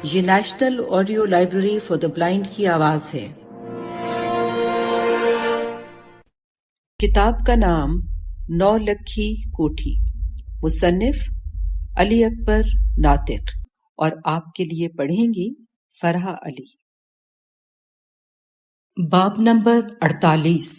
یہ national audio library for the blind کی آواز ہے۔ کتاب کا نام نو لکھی کوٹھی، مصنف علی اکبر ناطق، اور آپ کے لیے پڑھیں گی فرحہ علی۔ باب نمبر 48۔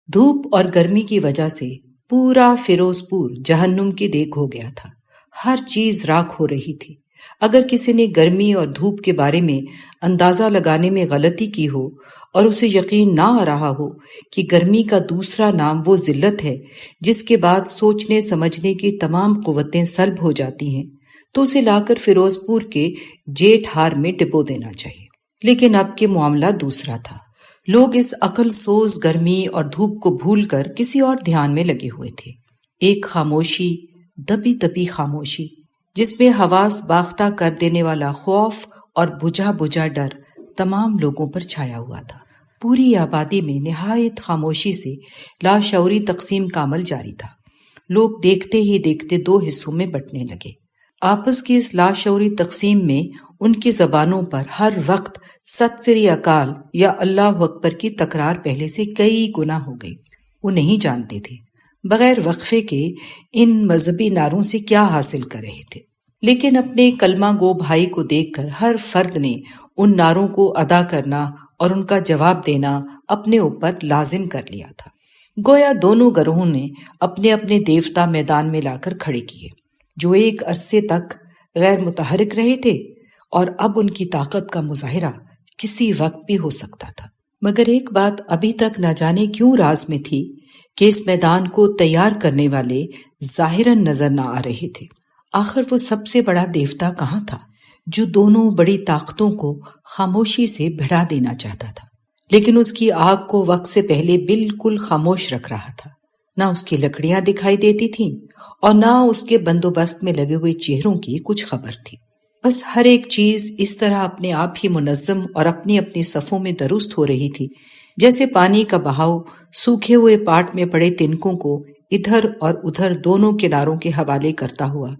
دھوپ اور گرمی کی وجہ سے پورا فیروزپور جہنم کی دیگ ہو گیا تھا۔ ہر چیز راکھ ہو رہی تھی۔ اگر کسی نے گرمی اور دھوپ کے بارے میں اندازہ لگانے میں غلطی کی ہو اور اسے یقین نہ آ رہا ہو کہ گرمی کا دوسرا نام وہ ذلت ہے جس کے بعد سوچنے سمجھنے کی تمام قوتیں سلب ہو جاتی ہیں، تو اسے لا کر فیروزپور کے جیٹ ہار میں ڈبو دینا چاہیے۔ لیکن اب کے معاملہ دوسرا تھا۔ لوگ اس عقل سوز گرمی اور دھوپ کو بھول کر کسی اور دھیان میں لگے ہوئے تھے۔ ایک خاموشی، دبی دبی خاموشی، جس میں حواس باختہ کر دینے والا خوف اور بجھا بجھا ڈر تمام لوگوں پر چھایا ہوا تھا۔ پوری آبادی میں نہایت خاموشی سے لاشعوری تقسیم کا عمل جاری تھا۔ لوگ دیکھتے ہی دیکھتے دو حصوں میں بٹنے لگے۔ آپس کی اس لاشعوری تقسیم میں ان کی زبانوں پر ہر وقت ست سری اکال یا اللہ اکبر کی تکرار پہلے سے کئی گنا ہو گئی۔ وہ نہیں جانتے تھے بغیر وقفے کے ان مذہبی نعروں سے کیا حاصل کر رہے تھے، لیکن اپنے کلمہ گو بھائی کو دیکھ کر ہر فرد نے ان نعروں کو ادا کرنا اور ان کا جواب دینا اپنے اوپر لازم کر لیا تھا۔ گویا دونوں گروہوں نے اپنے اپنے دیوتا میدان میں لا کر کھڑے کیے، جو ایک عرصے تک غیر متحرک رہے تھے، اور اب ان کی طاقت کا مظاہرہ کسی وقت بھی ہو سکتا تھا۔ مگر ایک بات ابھی تک نہ جانے کیوں راز میں تھی کہ اس میدان کو تیار کرنے والے ظاہراً نظر نہ آ رہے تھے۔ آخر وہ سب سے بڑا دیوتا کہاں تھا جو دونوں بڑی طاقتوں کو خاموشی سے بھڑا دینا چاہتا تھا، لیکن اس کی آگ کو وقت سے پہلے بالکل خاموش رکھ رہا تھا؟ نہ اس کی لکڑیاں دکھائی دیتی تھیں اور نہ اس کے بندوبست میں لگے ہوئے چہروں کی کچھ خبر تھی۔ بس ہر ایک چیز اس طرح اپنے آپ ہی منظم اور اپنی اپنی صفوں میں درست ہو رہی تھی، جیسے پانی کا بہاؤ سوکھے ہوئے پاٹ میں پڑے تنکوں کو ادھر اور ادھر دونوں کناروں کے حوالے کرتا ہوا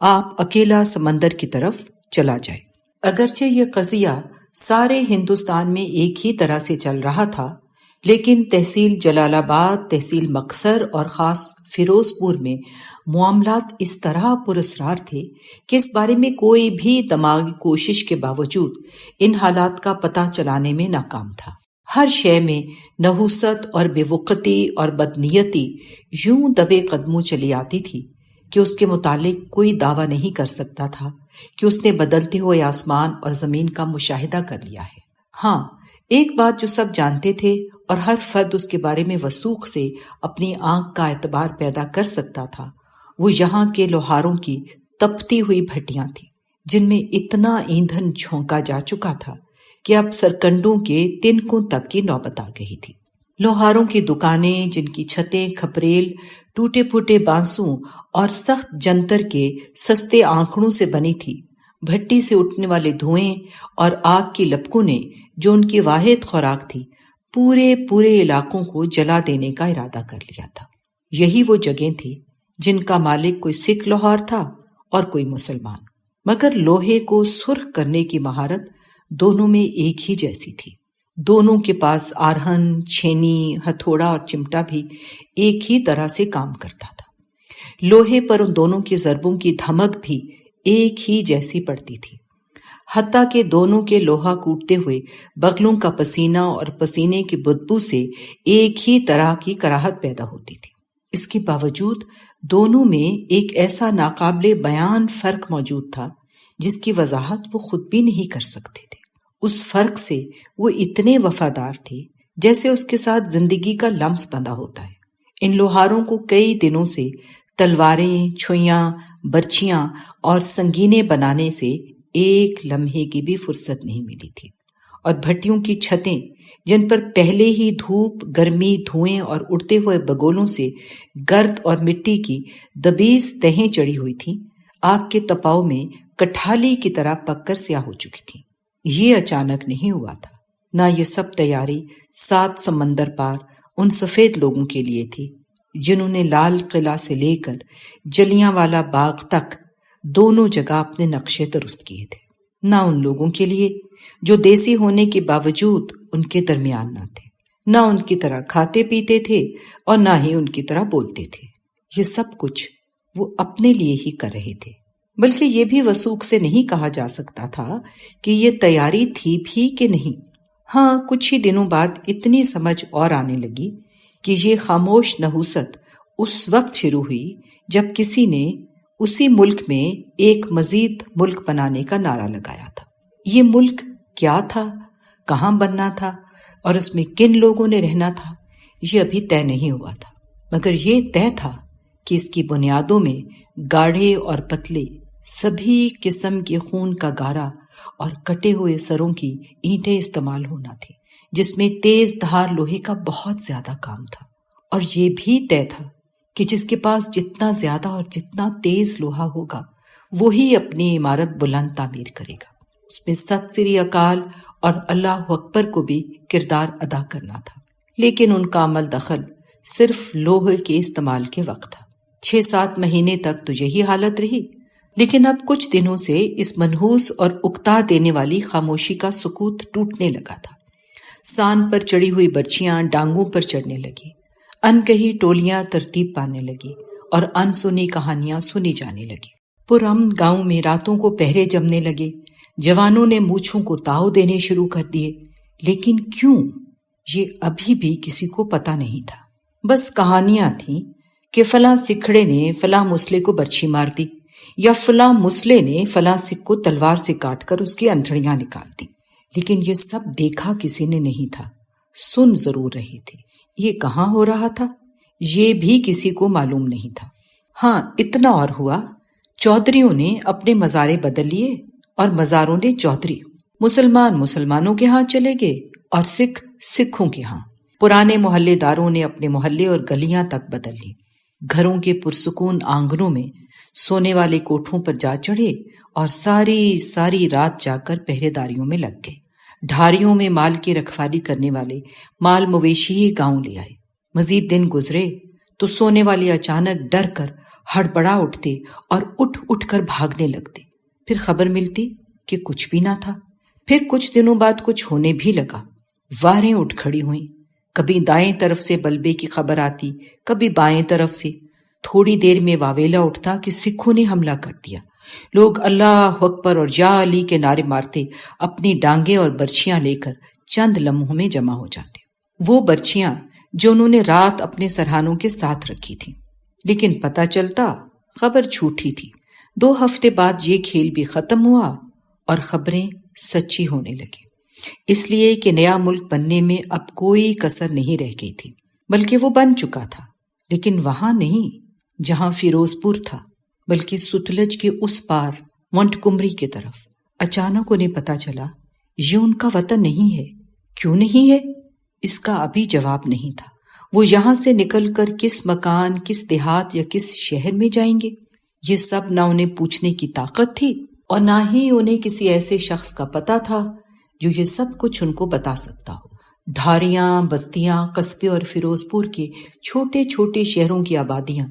آپ اکیلا سمندر کی طرف چلا جائے۔ اگرچہ یہ قضیہ سارے ہندوستان میں ایک ہی طرح سے چل رہا تھا، لیکن تحصیل جلال آباد، تحصیل مکثر اور خاص فیروزپور میں معاملات اس طرح پراسرار تھے کہ اس بارے میں کوئی بھی دماغی کوشش کے باوجود ان حالات کا پتہ چلانے میں ناکام تھا۔ ہر شے میں نحوست اور بے وقتی اور بدنیتی یوں دبے قدموں چلی آتی تھی کہ اس کے متعلق کوئی دعویٰ نہیں کر سکتا تھا کہ اس نے بدلتے ہوئے آسمان اور زمین کا مشاہدہ کر لیا ہے۔ ہاں، ایک بات جو سب جانتے تھے اور ہر فرد اس کے بارے میں وثوق سے اپنی آنکھ کا اعتبار پیدا کر سکتا تھا، وہ یہاں کے لوہاروں کی تپتی ہوئی بھٹیاں تھیں، جن میں اتنا ایندھن جھونکا جا چکا تھا کہ اب سرکنڈوں کے تنکوں تک کی نوبت آ گئی تھی۔ لوہاروں کی دکانیں جن کی چھتیں کھپریل، ٹوٹے پھوٹے بانسوں اور سخت جنتر کے سستے آنکڑوں سے بنی تھی، بھٹی سے اٹھنے والے دھوئیں اور آگ کی لپکوں نے جو ان کی واحد خوراک تھی، پورے علاقوں کو جلا دینے کا ارادہ کر لیا تھا۔ یہی وہ جگہیں تھی جن کا مالک کوئی سکھ لوہار تھا اور کوئی مسلمان، مگر لوہے کو سرخ کرنے کی مہارت دونوں میں ایک ہی جیسی تھی۔ دونوں کے پاس آرہن، چھینی، ہتھوڑا اور چمٹا بھی ایک ہی طرح سے کام کرتا تھا۔ لوہے پر ان دونوں کی ضربوں کی دھمک بھی ایک ہی جیسی پڑتی تھی، حتیٰ کہ دونوں کے لوہا کوٹتے ہوئے بغلوں کا پسینہ اور پسینے کی بدبو سے ایک ہی طرح کی کراہت پیدا ہوتی تھی۔ اس کے باوجود دونوں میں ایک ایسا ناقابل بیان فرق موجود تھا جس کی وضاحت وہ خود بھی نہیں کر سکتے تھے۔ اس فرق سے وہ اتنے وفادار تھے جیسے اس کے ساتھ زندگی کا لمس بندھا ہوتا ہے۔ ان لوہاروں کو کئی دنوں سے تلواریں، چھوئیاں، برچیاں اور سنگینے بنانے سے ایک لمحے کی بھی فرصت نہیں ملی تھی، اور بھٹیوں کی چھتیں جن پر پہلے ہی دھوپ، گرمی، دھوئیں اور اڑتے ہوئے بگولوں سے گرد اور مٹی کی دبیز تہیں چڑھی ہوئی تھیں، آگ کے تپاؤ میں کٹھالی کی طرح پک کر سیاہ ہو چکی تھیں۔ یہ اچانک نہیں ہوا تھا، نہ یہ سب تیاری 7 سمندر پار ان سفید لوگوں کے لیے تھی جنہوں نے لال قلعہ سے لے کر جلیاں والا باغ تک دونوں جگہ اپنے نقشے درست کیے تھے۔ نہ ان لوگوں کے لیے جو دیسی ہونے کے باوجود ان کے درمیان نہ تھے، نہ ان کی طرح کھاتے پیتے تھے اور نہ ہی ان کی طرح بولتے تھے۔ یہ سب کچھ وہ اپنے لیے ہی کر رہے تھے، بلکہ یہ بھی وثوق سے نہیں کہا جا سکتا تھا کہ یہ تیاری تھی بھی کہ نہیں۔ ہاں، کچھ ہی دنوں بعد اتنی سمجھ اور آنے لگی کہ یہ خاموش نحوست اس وقت شروع ہوئی جب کسی نے اسی ملک میں ایک مزید ملک بنانے کا نعرہ لگایا تھا۔ یہ ملک کیا تھا، کہاں بننا تھا اور اس میں کن لوگوں نے رہنا تھا، یہ ابھی طے نہیں ہوا تھا، مگر یہ طے تھا کہ اس کی بنیادوں میں گاڑھے اور پتلے سبھی قسم کے خون کا گارا اور کٹے ہوئے سروں کی اینٹیں استعمال ہونا تھی، جس میں تیز دھار لوہے کا بہت زیادہ کام تھا۔ اور یہ بھی طے تھا کہ جس کے پاس جتنا زیادہ اور جتنا تیز لوہا ہوگا وہی اپنی عمارت بلند تعمیر کرے گا۔ اس میں ست سری اکال اور اللہ اکبر کو بھی کردار ادا کرنا تھا، لیکن ان کا عمل دخل صرف لوہے کے استعمال کے وقت تھا۔ 6-7 مہینے تک تو یہی حالت رہی، لیکن اب کچھ دنوں سے اس منحوس اور اکتا دینے والی خاموشی کا سکوت ٹوٹنے لگا تھا۔ سان پر چڑھی ہوئی برچیاں ڈانگوں پر چڑھنے لگی، ان کہی ٹولیاں ترتیب پانے لگی اور ان سنی کہانیاں سنی جانے لگی۔ پرامن گاؤں میں راتوں کو پہرے جمنے لگے، جوانوں نے مونچھوں کو تاؤ دینے شروع کر دیے، لیکن کیوں، یہ ابھی بھی کسی کو پتا نہیں تھا۔ بس کہانیاں تھیں کہ فلاں سکھڑے نے فلاں مسلے کو برچھی مار دی، یا فلاں مسلے نے فلاں سکھ کو تلوار سے کاٹ کر اس کی انتڑیاں نکال دی، لیکن یہ سب دیکھا کسی نے نہیں تھا، سن ضرور رہے تھے۔ یہ کہاں ہو رہا تھا یہ بھی کسی کو معلوم نہیں تھا۔ ہاں، اتنا اور ہوا، چودھریوں نے اپنے مزارے بدل لیے اور مزاروں نے چودھری، مسلمان مسلمانوں کے ہاں چلے گئے اور سکھ سکھوں کے ہاں۔ پرانے محلے داروں نے اپنے محلے اور گلیاں تک بدل لی، گھروں کے پرسکون آنگنوں میں سونے والے کوٹھوں پر جا چڑھے اور ساری رات جا کر پہرے داریوں میں لگ گئے۔ ڈھاریوں میں مال کی رکھوالی کرنے والے مال مویشی ہی گاؤں لے آئے۔ مزید دن گزرے تو سونے والے اچانک ڈر کر ہڑبڑا اٹھتے اور اٹھ کر بھاگنے لگتے۔ پھر خبر ملتی کہ کچھ بھی نہ تھا۔ پھر کچھ دنوں بعد کچھ ہونے بھی لگا، واہیں اٹھ کھڑی ہوئیں، کبھی دائیں طرف سے بلبے کی خبر آتی، کبھی بائیں طرف سے۔ تھوڑی دیر میں واویلا اٹھتا کہ سکھوں نے حملہ کر دیا۔ لوگ اللہ اکبر اور یا علی کے نعرے مارتے اپنی ڈانگیں اور برچیاں لے کر چند لمحوں میں جمع ہو جاتے، وہ برچیاں جو انہوں نے رات اپنے سرہانوں کے ساتھ رکھی تھی۔ لیکن پتہ چلتا خبر جھوٹی تھی۔ 2 ہفتے بعد یہ کھیل بھی ختم ہوا اور خبریں سچی ہونے لگی، اس لیے کہ نیا ملک بننے میں اب کوئی کسر نہیں رہ گئی تھی، بلکہ وہ بن چکا تھا، لیکن وہاں نہیں جہاں فیروز پور تھا، بلکہ ستلج کے اس پار مونٹگومری کی طرف۔ اچانک انہیں پتا چلا یہ ان کا وطن نہیں ہے۔ کیوں نہیں ہے؟ اس کا ابھی جواب نہیں تھا۔ وہ یہاں سے نکل کر کس مکان، کس دیہات یا کس شہر میں جائیں گے، یہ سب نہ انہیں پوچھنے کی طاقت تھی اور نہ ہی انہیں کسی ایسے شخص کا پتا تھا جو یہ سب کچھ ان کو بتا سکتا ہو۔ ڈھاریاں، بستیاں، قصبے اور فیروز پور کے چھوٹے چھوٹے شہروں کی آبادیاں،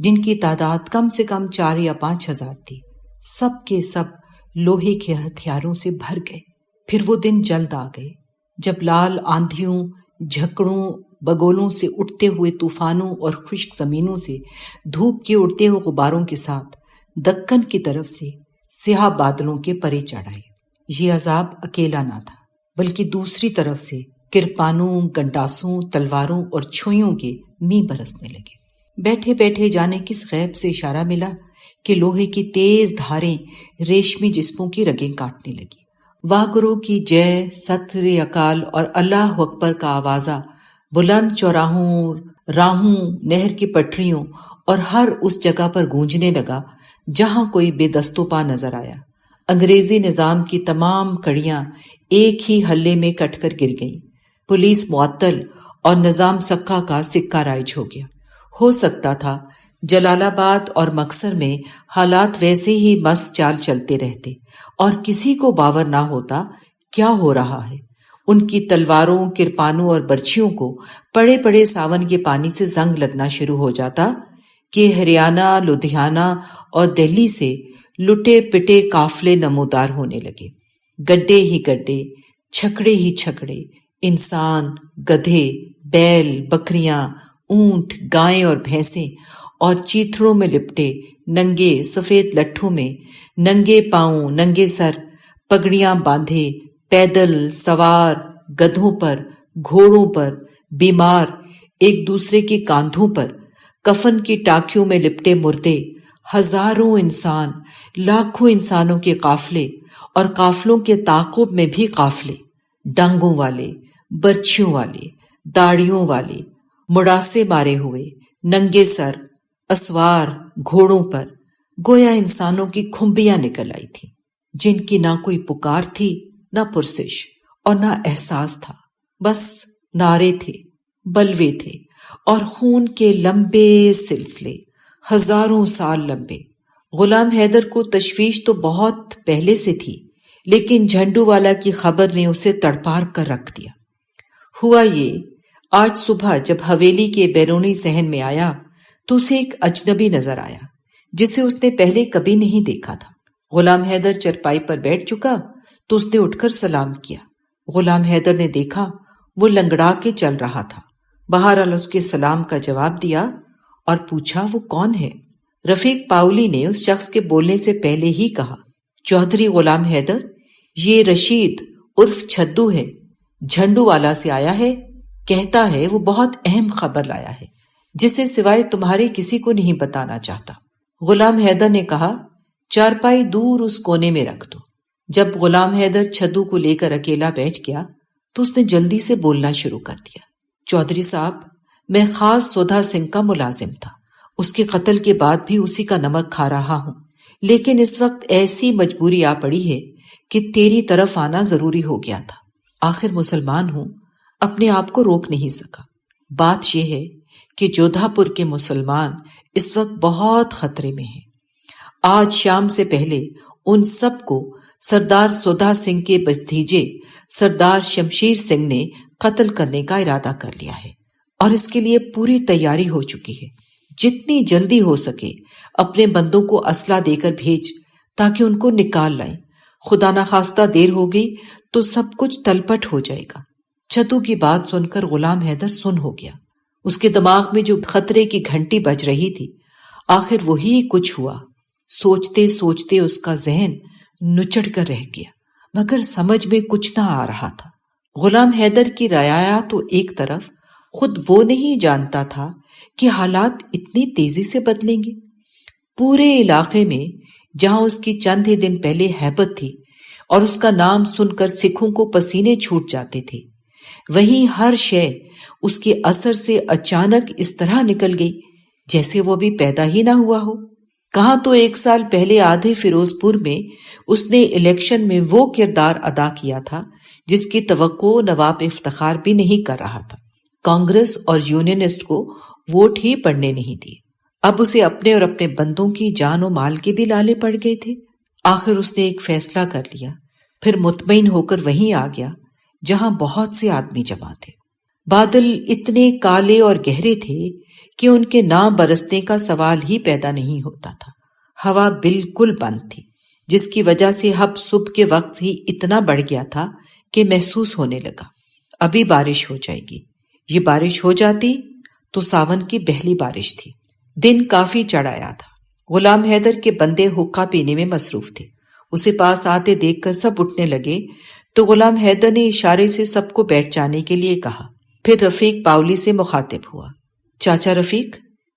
جن کی تعداد کم سے کم 4 یا 5 ہزار تھی، سب کے سب لوہے کے ہتھیاروں سے بھر گئے۔ پھر وہ دن جلد آ گئے جب لال آندھیوں، جھکڑوں، بگولوں سے اٹھتے ہوئے طوفانوں اور خشک زمینوں سے دھوپ کے اڑتے ہوئے غباروں کے ساتھ دکن کی طرف سے سیاہ بادلوں کے پرے چڑھ آئے۔ یہ عذاب اکیلا نہ تھا، بلکہ دوسری طرف سے کرپانوں، گنڈاسوں، تلواروں اور چھوئیوں کے می برسنے لگے۔ بیٹھے بیٹھے جانے کس غیب سے اشارہ ملا کہ لوہے کی تیز دھاریں ریشمی جسموں کی رگیں کاٹنے لگی۔ واگرو کی جے، ستر اکال اور اللہ اکبر کا آوازہ بلند چوراہوں، راہوں، نہر کی پٹریوں اور ہر اس جگہ پر گونجنے لگا جہاں کوئی بے دست و پا نظر آیا۔ انگریزی نظام کی تمام کڑیاں ایک ہی ہلے میں کٹ کر گر گئیں۔ پولیس معطل اور نظام سکہ کا سکہ رائج ہو گیا۔ ہو سکتا تھا جلال آباد اور مکسر میں حالات ویسے ہی مست چال چلتے رہتے اور کسی کو باور نہ ہوتا کیا ہو رہا ہے۔ ان کی تلواروں، کرپانوں اور برچھیوں کو پڑے پڑے ساون کے پانی سے زنگ لگنا شروع ہو جاتا کہ ہریانہ، لدھیانہ اور دہلی سے لٹے پٹے قافلے نمودار ہونے لگے، گڈھے ہی گڈھے، چھکڑے ہی چھکڑے، انسان، گدھے، بیل، بکریاں، اونٹ، گائیں اور بھینسیں، اور چیتھڑوں میں لپٹے، ننگے سفید لٹھوں میں، ننگے پاؤں، ننگے سر، پگڑیاں باندھے، پیدل، سوار، گدھوں پر، گھوڑوں پر، بیمار، ایک دوسرے کے کاندھوں پر، کفن کی ٹاکیوں میں لپٹے مردے، ہزاروں انسان، لاکھوں انسانوں کے قافلے، اور قافلوں کے تعاقب میں بھی قافلے، ڈانگوں والے، برچھیوں والے، داڑیوں والے، مڑاسے مارے ہوئے، ننگے سر، اسوار، گھوڑوں پر، گویا انسانوں کی کھمبیاں نکل آئی تھی، جن کی نہ کوئی پکار تھی، نہ پرسش اور نہ احساس تھا، بس نعرے تھے، بلوے تھے، اور خون کے لمبے سلسلے، ہزاروں سال لمبے۔ غلام حیدر کو تشویش تو بہت پہلے سے تھی، لیکن جھنڈو والا کی خبر نے اسے تڑپار کر رکھ دیا۔ ہوا یہ، آج صبح جب حویلی کے بیرونی صحن میں آیا تو اسے ایک اجنبی نظر آیا جسے اس نے پہلے کبھی نہیں دیکھا تھا۔ غلام حیدر چرپائی پر بیٹھ چکا تو اس نے اٹھ کر سلام کیا۔ غلام حیدر نے دیکھا وہ لنگڑا کے چل رہا تھا۔ بہرحال اس کے سلام کا جواب دیا اور پوچھا وہ کون ہے۔ رفیق پاؤلی نے اس شخص کے بولنے سے پہلے ہی کہا، چودھری غلام حیدر، یہ رشید عرف چھدو ہے، جھنڈو والا سے آیا ہے، کہتا ہے وہ بہت اہم خبر لایا ہے جسے سوائے تمہارے کسی کو نہیں بتانا چاہتا۔ غلام حیدر نے کہا، چارپائی دور اس کونے میں رکھ دو۔ جب غلام حیدر چھدو کو لے کر اکیلا بیٹھ گیا تو اس نے جلدی سے بولنا شروع کر دیا۔ چودھری صاحب، میں خاص سودھا سنگھ کا ملازم تھا، اس کے قتل کے بعد بھی اسی کا نمک کھا رہا ہوں، لیکن اس وقت ایسی مجبوری آ پڑی ہے کہ تیری طرف آنا ضروری ہو گیا تھا۔ آخر مسلمان ہوں، اپنے آپ کو روک نہیں سکا۔ بات یہ ہے کہ جودھا پور کے مسلمان اس وقت بہت خطرے میں ہیں۔ آج شام سے پہلے ان سب کو سردار سودھا سنگھ کے بھتیجے سردار شمشیر سنگھ نے قتل کرنے کا ارادہ کر لیا ہے، اور اس کے لیے پوری تیاری ہو چکی ہے۔ جتنی جلدی ہو سکے اپنے بندوں کو اسلحہ دے کر بھیج تاکہ ان کو نکال لائیں۔ خدا نخواستہ دیر ہو گئی تو سب کچھ تلپٹ ہو جائے گا۔ چھتو کی بات سن کر غلام حیدر سن ہو گیا۔ اس کے دماغ میں جو خطرے کی گھنٹی بج رہی تھی، آخر وہی کچھ ہوا۔ سوچتے سوچتے اس کا ذہن نچڑ کر رہ گیا، مگر سمجھ میں کچھ نہ آ رہا تھا۔ غلام حیدر کی رعایا تو ایک طرف، خود وہ نہیں جانتا تھا کہ حالات اتنی تیزی سے بدلیں گے۔ پورے علاقے میں جہاں اس کی چند ہی دن پہلے ہیبت تھی اور اس کا نام سن کر سکھوں کو پسینے چھوٹ جاتے تھے، وہیں ہر شے اس کے اثر سے اچانک اس طرح نکل گئی جیسے وہ بھی پیدا ہی نہ ہوا ہو۔ کہاں تو 1 سال پہلے آدھے فیروز پور میں اس نے الیکشن میں وہ کردار ادا کیا تھا جس کی توقع نواب افتخار بھی نہیں کر رہا تھا۔ کانگریس اور یونینسٹ کو ووٹ ہی پڑنے نہیں دیے۔ اب اسے اپنے اور اپنے بندوں کی جان و مال کے بھی لالے پڑ گئے تھے۔ آخر اس نے ایک فیصلہ کر لیا، پھر مطمئن ہو کر وہیں آ گیا جہاں بہت سے آدمی جمع تھے۔ بادل اتنے کالے اور گہرے تھے کہ ان کے نہ برسنے کا سوال ہی پیدا نہیں ہوتا تھا۔ ہوا بالکل بند تھی، جس کی وجہ سے ہب صبح کے وقت ہی اتنا بڑھ گیا تھا کہ محسوس ہونے لگا ابھی بارش ہو جائے گی۔ یہ بارش ہو جاتی تو ساون کی پہلی بارش تھی۔ دن کافی چڑھ آیا تھا۔ غلام حیدر کے بندے حقہ پینے میں مصروف تھے۔ اسے پاس آتے دیکھ کر سب اٹھنے لگے تو غلام حیدر نے اشارے سے سب کو بیٹھ جانے کے لیے کہا۔ پھر رفیق پاؤلی سے مخاطب ہوا، چاچا رفیق،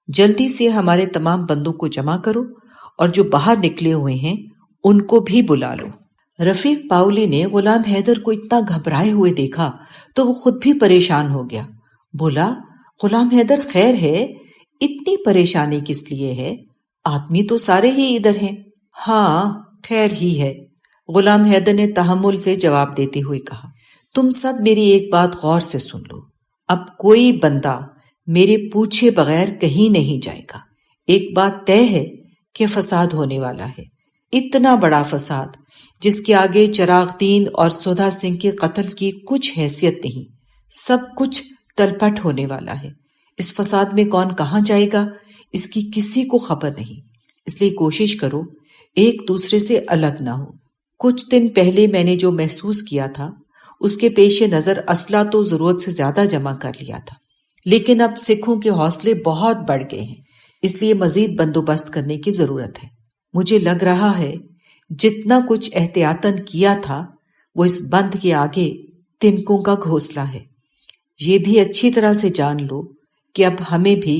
جلدی سے ہمارے تمام بندوں کو جمع کرو اور جو باہر نکلے ہوئے ہیں ان کو بھی بلا لو۔ رفیق پاؤلی نے غلام حیدر کو اتنا گھبرائے ہوئے دیکھا تو وہ خود بھی پریشان ہو گیا۔ بولا، غلام حیدر خیر ہے؟ اتنی پریشانی کس لیے ہے؟ آدمی تو سارے ہی ادھر ہیں۔ ہاں، خیر ہی ہے، غلام حیدر نے تحمل سے جواب دیتے ہوئے کہا۔ تم سب میری ایک بات غور سے سن لو، اب کوئی بندہ میرے پوچھے بغیر کہیں نہیں جائے گا۔ ایک بات طے ہے کہ فساد ہونے والا ہے، اتنا بڑا فساد جس کے آگے چراغ دین اور سودھا سنگھ کے قتل کی کچھ حیثیت نہیں۔ سب کچھ تلپٹ ہونے والا ہے۔ اس فساد میں کون کہاں جائے گا اس کی کسی کو خبر نہیں، اس لیے کوشش کرو ایک دوسرے سے الگ نہ ہو۔ کچھ دن پہلے میں نے جو محسوس کیا تھا اس کے پیش نظر اسلحہ تو ضرورت سے زیادہ جمع کر لیا تھا، لیکن اب سکھوں کے حوصلے بہت بڑھ گئے ہیں، اس لیے مزید بندوبست کرنے کی ضرورت ہے۔ مجھے لگ رہا ہے جتنا کچھ احتیاطاً کیا تھا وہ اس بند کے آگے تنکوں کا گھونسلہ ہے۔ یہ بھی اچھی طرح سے جان لو کہ اب ہمیں بھی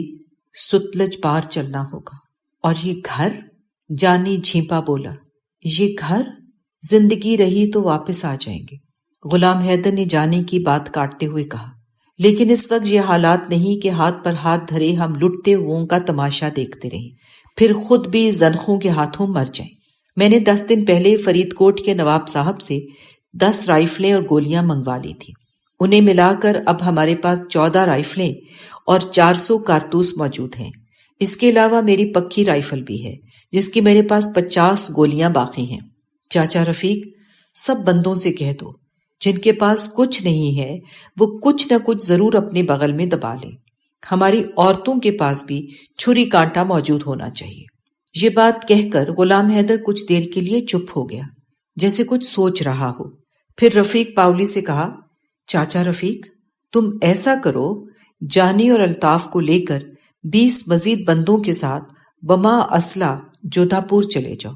ستلج پار چلنا ہوگا۔ اور یہ گھر؟ جانی جھیپا بولا، یہ گھر؟ زندگی رہی تو واپس آ جائیں گے، غلام حیدر نے جانی کی بات کاٹتے ہوئے کہا، لیکن اس وقت یہ حالات نہیں کہ ہاتھ پر ہاتھ دھرے ہم لٹتے ہوئوں کا تماشا دیکھتے رہیں، پھر خود بھی زنخوں کے ہاتھوں مر جائیں۔ میں نے 10 دن پہلے فرید کوٹ کے نواب صاحب سے 10 رائفلیں اور گولیاں منگوا لی تھی، انہیں ملا کر اب ہمارے پاس 14 رائفلیں اور 400 کارتوس موجود ہیں۔ اس کے علاوہ میری پکی رائفل بھی ہے جس کی میرے پاس 50 گولیاں باقی ہیں۔ چاچا رفیق، سب بندوں سے کہہ دو جن کے پاس کچھ نہیں ہے وہ کچھ نہ کچھ ضرور اپنے بغل میں دبا لیں۔ ہماری عورتوں کے پاس بھی چھری کانٹا موجود ہونا چاہیے۔ یہ بات کہہ کر غلام حیدر کچھ دیر کے لیے چپ ہو گیا، جیسے کچھ سوچ رہا ہو۔ پھر رفیق پاولی سے کہا، چاچا رفیق، تم ایسا کرو، جانی اور الطاف کو لے کر 20 مزید بندوں کے ساتھ بما اسلحہ جودھا پور چلے جاؤ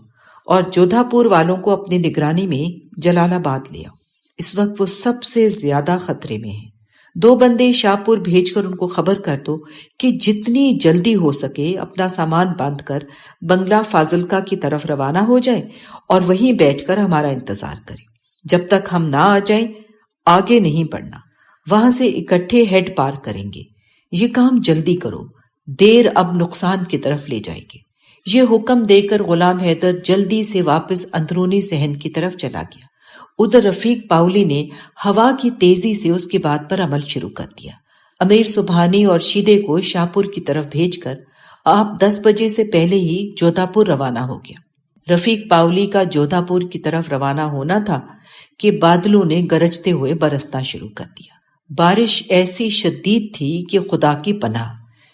اور جودھا پور والوں کو اپنی نگرانی میں جلال آباد لے آؤ۔ اس وقت وہ سب سے زیادہ خطرے میں ہیں۔ 2 بندے شاہ پور بھیج کر ان کو خبر کر دو کہ جتنی جلدی ہو سکے اپنا سامان باندھ کر بنگلہ فاضلکا کی طرف روانہ ہو جائیں اور وہیں بیٹھ کر ہمارا انتظار کریں۔ جب تک ہم نہ آ جائیں آگے نہیں بڑھنا، وہاں سے اکٹھے ہیڈ پار کریں گے۔ یہ کام جلدی کرو، دیر اب نقصان کی طرف لے جائے گی۔ یہ حکم دے کر غلام حیدر جلدی سے واپس اندرونی صحن کی طرف چلا گیا۔ ادھر رفیق پاولی نے ہوا کی تیزی سے اس کی بات پر عمل شروع کر دیا۔ امیر سبحانی اور شیدے کو شاہپور کی طرف بھیج کر آپ 10 بجے سے پہلے ہی جودھا پور روانہ ہو گیا۔ رفیق پاولی کا جودھا پور کی طرف روانہ ہونا تھا کہ بادلوں نے گرجتے ہوئے برسنا شروع کر دیا۔ بارش ایسی شدید تھی کہ خدا کی پناہ،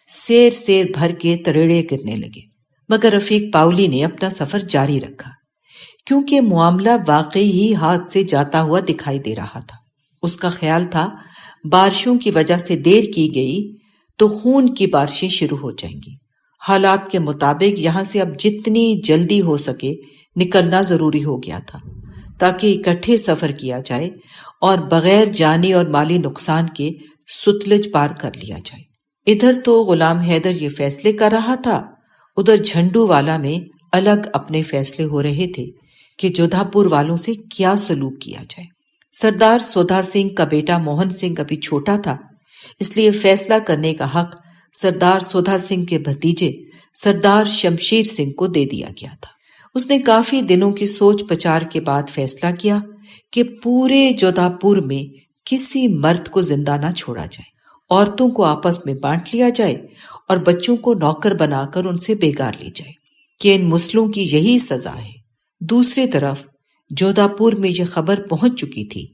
سیر سیر بھر کے تریڑے گرنے لگے، مگر رفیق پاولی نے اپنا سفر جاری رکھا کیونکہ معاملہ واقعی ہی ہاتھ سے جاتا ہوا دکھائی دے رہا تھا۔ اس کا خیال تھا بارشوں کی وجہ سے دیر کی گئی تو خون کی بارشیں شروع ہو جائیں گی۔ حالات کے مطابق یہاں سے اب جتنی جلدی ہو سکے نکلنا ضروری ہو گیا تھا تاکہ اکٹھے سفر کیا جائے اور بغیر جانی اور مالی نقصان کے ستلج پار کر لیا جائے۔ ادھر تو غلام حیدر یہ فیصلے کر رہا تھا، ادھر جھنڈو والا میں الگ اپنے فیصلے ہو رہے تھے کہ جودھا پور والوں سے کیا سلوک کیا جائے۔ سردار سودھا سنگھ کا بیٹا موہن سنگھ ابھی چھوٹا تھا، اس لیے فیصلہ کرنے کا حق سردار سودھا سنگھ کے بھتیجے سردار شمشیر سنگھ کو دے دیا گیا تھا۔ اس نے کافی دنوں کی سوچ پچار کے بعد فیصلہ کیا کہ پورے جودھا پور میں کسی مرد کو زندہ نہ چھوڑا جائے، عورتوں کو آپس میں بانٹ لیا جائے اور بچوں کو نوکر بنا کر ان سے بیگار لی جائے کہ ان مسلوں کی یہی سزا ہے۔ دوسری طرف جودھا پور میں یہ خبر پہنچ چکی تھی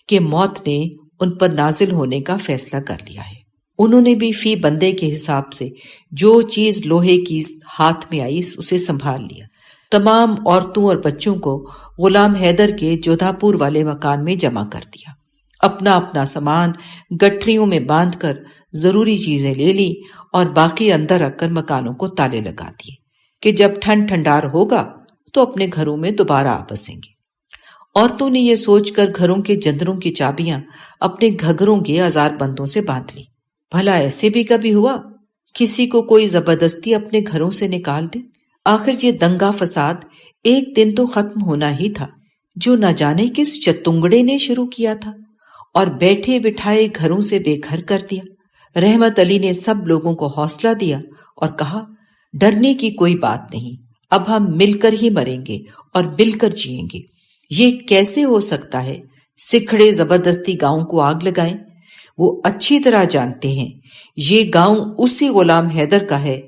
کہ موت نے ان پر نازل ہونے کا فیصلہ کر لیا ہے۔ انہوں نے بھی فی بندے کے حساب سے جو چیز لوہے کی ہاتھ میں آئی اسے سنبھال لیا۔ تمام عورتوں اور بچوں کو غلام حیدر کے جودھا پور والے مکان میں جمع کر دیا، اپنا اپنا سامان گٹھریوں میں باندھ کر ضروری چیزیں لے لی اور باقی اندر رکھ کر مکانوں کو تالے لگا دیے کہ جب ٹھنڈ ٹھنڈار ہوگا تو اپنے گھروں میں دوبارہ آ بسیں گے۔ عورتوں نے یہ سوچ کر گھروں کے جندروں کی چابیاں اپنے گھگروں کے آزار بندوں سے باندھ لی۔ بھلا ایسے بھی کبھی ہوا کسی کو کوئی زبردستی اپنے گھروں سے نکال دے؟ آخر یہ دنگا فساد ایک دن تو ختم ہونا ہی تھا جو نہ جانے کس چتنگڑے نے شروع کیا تھا اور بیٹھے بٹھائے گھروں سے بے گھر کر دیا۔ رحمت علی نے سب لوگوں کو حوصلہ دیا اور کہا، ڈرنے کی کوئی بات نہیں، اب ہم مل کر ہی مریں گے اور مل کر جئیں گے۔ یہ کیسے ہو سکتا ہے سکھڑے زبردستی گاؤں کو آگ لگائیں؟ وہ اچھی طرح جانتے ہیں یہ گاؤں اسی غلام حیدر کا ہے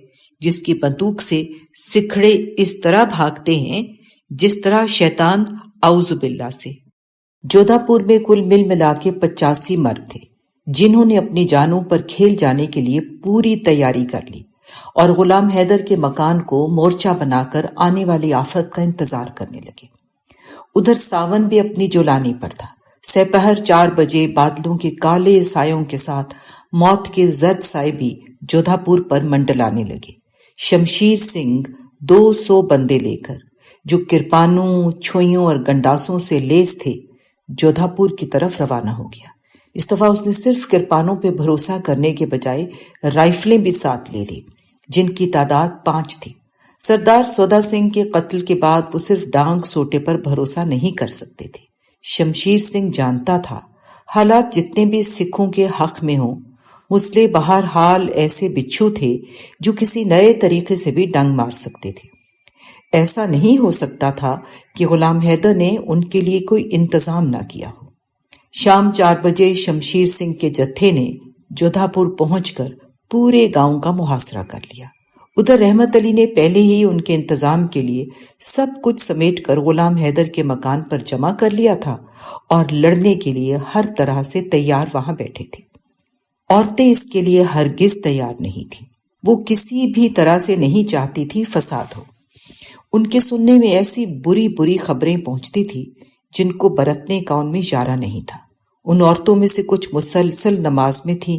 جس کی بندوق سے سکھڑے اس طرح بھاگتے ہیں جس طرح شیطان اعوذ باللہ سے۔ جودھا پور میں کل مل ملا کے 85 مرد تھے جنہوں نے اپنی جانوں پر کھیل جانے کے لیے پوری تیاری کر لی۔ اور غلام حیدر کے مکان کو مورچہ بنا کر آنے والی آفت کا انتظار کرنے لگے۔ ادھر ساون بھی اپنی جولانی پر تھا۔ سپہر 4 بجے بادلوں کے کالے سایوں کے ساتھ موت کے زرد سائے بھی جودھا پور پر منڈلانے لگے۔ شمشیر سنگھ 200 بندے لے کر، جو کرپانوں، چھوئیوں اور گنڈاسوں سے لیس تھے، جودھا پور کی طرف روانہ ہو گیا۔ اس دفعہ اس نے صرف کرپانوں پہ بھروسہ کرنے کے بجائے رائفلیں بھی ساتھ لے لی، جن کی تعداد 5 تھی۔ سردار سودا سنگھ کے قتل کے بعد وہ صرف ڈانگ سوٹے پر بھروسہ نہیں کر سکتے تھے۔ شمشیر سنگھ جانتا تھا حالات جتنے بھی سکھوں کے حق میں ہوں، مسلح بہرحال ایسے بچھو تھے جو کسی نئے طریقے سے بھی ڈنگ مار سکتے تھے۔ ایسا نہیں ہو سکتا تھا کہ غلام حیدر نے ان کے لیے کوئی انتظام نہ کیا ہو۔ شام 4 بجے شمشیر سنگھ کے جتھے نے جودھا پور پہنچ کر پورے گاؤں کا محاصرہ کر لیا۔ ادھر رحمت علی نے پہلے ہی ان کے انتظام کے لیے سب کچھ سمیٹ کر غلام حیدر کے مکان پر جمع کر لیا تھا اور لڑنے کے لیے ہر طرح سے تیار وہاں بیٹھے تھے۔ عورتیں اس کے لیے ہرگز تیار نہیں تھیں۔ وہ کسی بھی طرح سے نہیں چاہتی تھی فساد ہو۔ ان کے سننے میں ایسی بری بری خبریں پہنچتی تھی جن کو برتنے کا ان میں اشارہ نہیں تھا۔ ان عورتوں میں سے کچھ مسلسل نماز میں تھیں،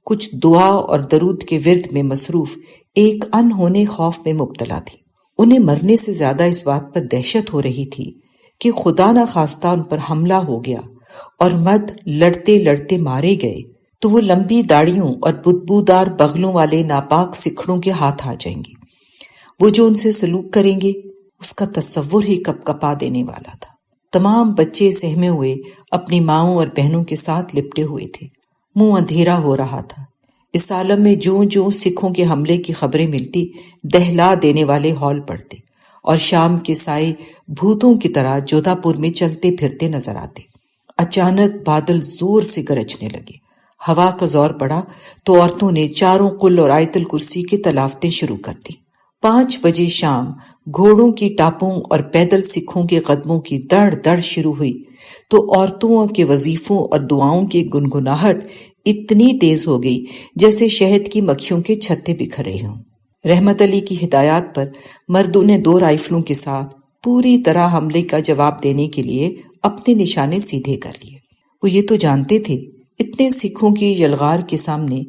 کچھ دعا اور درود کے ورد میں مصروف، ایک انہونے خوف میں مبتلا تھی۔ انہیں مرنے سے زیادہ اس بات پر دہشت ہو رہی تھی کہ خدا نہ خواستہ ان پر حملہ ہو گیا اور مرد لڑتے لڑتے مارے گئے تو وہ لمبی داڑھیوں اور بدبودار بغلوں والے ناپاک سکھڑوں کے ہاتھ آ جائیں گے۔ وہ جو ان سے سلوک کریں گے اس کا تصور ہی کپ کپا دینے والا تھا۔ تمام بچے سہمے ہوئے اپنی ماؤں اور بہنوں کے ساتھ لپٹے ہوئے تھے۔ منہ اندھیرا ہو رہا تھا۔ اس عالم میں جوں جوں سکھوں کے حملے کی خبریں ملتی، دہلا دینے والے ہول پڑتے اور شام کے سائے بھوتوں کی طرح جودھا پور میں چلتے پھرتے نظر آتے۔ اچانک بادل زور سے گرجنے لگے۔ ہوا کا زور پڑا تو عورتوں نے چاروں قل اور آیت الکرسی کی تلاوتیں شروع کر دی۔ 5 بجے شام گھوڑوں کی ٹاپوں اور پیدل سکھوں کے قدموں کی دڑ دڑ شروع ہوئی تو عورتوں کے وظیفوں اور دعاؤں کی گنگناہٹ اتنی تیز ہو گئی جیسے شہد کی مکھیوں کے چھتے بکھر رہے ہوں۔ رحمت علی کی ہدایات پر مردوں نے 2 رائفلوں کے ساتھ پوری طرح حملے کا جواب دینے کے لیے اپنے نشانے سیدھے کر لیے۔ وہ یہ تو جانتے تھے اتنے سکھوں کی یلغار کے سامنے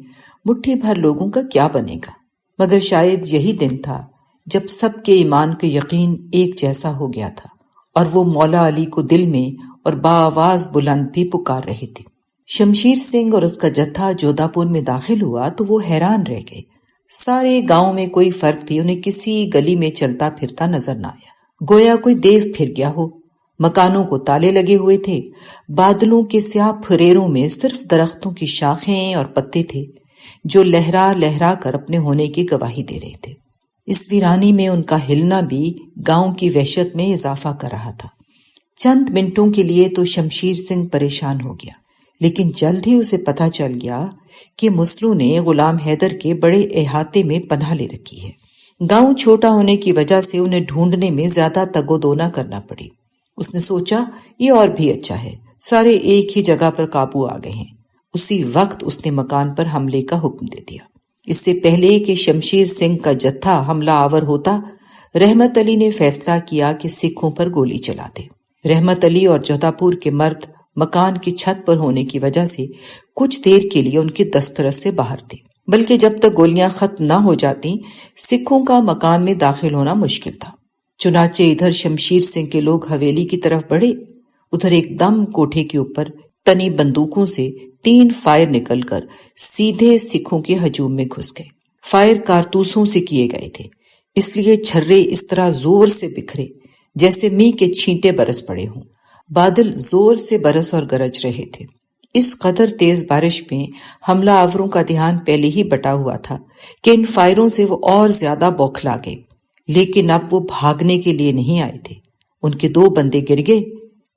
مٹھی بھر لوگوں کا کیا بنے گا، مگر شاید یہی دن تھا جب سب کے ایمان کا یقین ایک جیسا ہو گیا تھا اور وہ مولا علی کو دل میں اور بآواز بلند بھی پکار رہے تھے۔ شمشیر سنگھ اور اس کا جتھا جودھا پور میں داخل ہوا تو وہ حیران رہ گئے۔ سارے گاؤں میں کوئی فرد بھی انہیں کسی گلی میں چلتا پھرتا نظر نہ آیا، گویا کوئی دیو پھر گیا ہو۔ مکانوں کو تالے لگے ہوئے تھے۔ بادلوں کے سیاہ پھریروں میں صرف درختوں کی شاخیں اور پتے تھے جو لہرا لہرا کر اپنے ہونے کی گواہی دے رہے تھے۔ اس ویرانی میں ان کا ہلنا بھی گاؤں کی وحشت میں اضافہ کر رہا تھا۔ چند منٹوں کے لیے تو شمشیر سنگھ پریشان ہو گیا، لیکن جلد ہی اسے پتہ چل گیا کہ مسلوں نے غلام حیدر کے بڑے احاطے میں پناہ لے رکھی ہے۔ گاؤں چھوٹا ہونے کی وجہ سے انہیں ڈھونڈنے میں زیادہ تگ و دو نہ کرنا پڑی۔ اس نے سوچا یہ اور بھی اچھا ہے، سارے ایک ہی جگہ پر قابو آ گئے ہیں۔ اسی وقت اس نے مکان پر حملے کا حکم دے دیا۔ اس سے پہلے کہ شمشیر سنگھ کا جتھا حملہ آور ہوتا، رحمت علی نے فیصلہ کیا کہ سکھوں پر گولی چلا دے۔ رحمت علی اور جودھا پور کے مرد مکان کی چھت پر ہونے کی وجہ سے کچھ دیر کے لیے ان کی دسترس سے باہر تھے، بلکہ جب تک گولیاں ختم نہ ہو جاتی سکھوں کا مکان میں داخل ہونا مشکل تھا۔ چنانچہ ادھر شمشیر سنگھ کے لوگ حویلی کی طرف بڑھے، ادھر ایک دم کوٹھے کے اوپر تنی بندوقوں سے 3 فائر نکل کر سیدھے سکھوں کے ہجوم میں گھس گئے۔ فائر کارتوسوں سے کیے گئے تھے، اس لیے چھرے اس طرح زور سے بکھرے جیسے میگھ کے چھینٹے برس پڑے ہوں۔ بادل زور سے برس اور گرج رہے تھے۔ اس قدر تیز بارش میں حملہ آوروں کا دھیان پہلے ہی بٹا ہوا تھا کہ ان فائروں سے وہ اور زیادہ بوکھلا گئے، لیکن اب وہ بھاگنے کے لیے نہیں آئے تھے۔ ان کے 2 بندے گر گئے،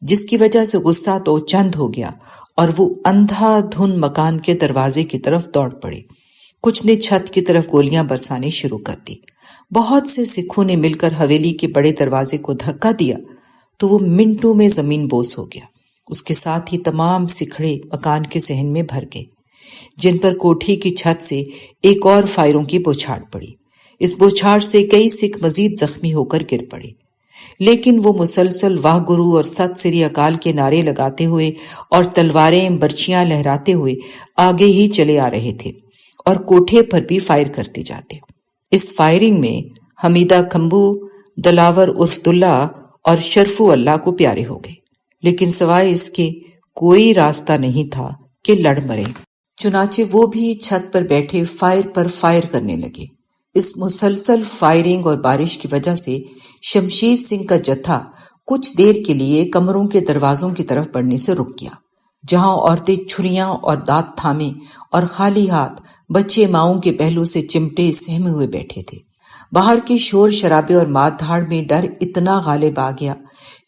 جس کی وجہ سے غصہ تو چند ہو گیا اور وہ اندھا دھن مکان کے دروازے کی طرف دوڑ پڑے۔ کچھ نے چھت کی طرف گولیاں برسانی شروع کر دی۔ بہت سے سکھوں نے مل کر حویلی کے بڑے دروازے کو دھکا دیا تو وہ منٹوں میں زمین بوس ہو گیا۔ اس کے ساتھ ہی تمام سکھڑے مکان کے صحن میں بھر گئے۔ جن پر کوٹھی کی چھت سے ایک اور فائروں کی بوچھاڑ پڑی۔ اس بوچھاڑ سے کئی سکھ مزید زخمی ہو کر گر پڑے، لیکن وہ مسلسل واہ گرو اور ست سری اکال کے نعرے لگاتے ہوئے اور تلواریں برچیاں لہراتے ہوئے آگے ہی چلے آ رہے تھے اور کوٹھے پر بھی فائر کرتے جاتے۔ اس فائرنگ میں حمیدہ کھمبو، دلاور عرف دلہ اور شرفو اللہ کو پیارے ہو گئے، لیکن سوائے اس کے کوئی راستہ نہیں تھا کہ لڑ مرے۔ چنانچہ وہ بھی چھت پر بیٹھے فائر پر فائر کرنے لگے۔ اس مسلسل فائرنگ اور بارش کی وجہ سے شمشیر سنگھ کا جتھا کچھ دیر کے لیے کمروں کے دروازوں کی طرف بڑھنے سے رک گیا، جہاں عورتیں چھریاں اور دانت تھامے اور خالی ہاتھ بچے ماؤں کے پہلو سے چمٹے سہمے ہوئے بیٹھے تھے۔ باہر کے شور شرابے اور مار دھاڑ میں ڈر اتنا غالب آ گیا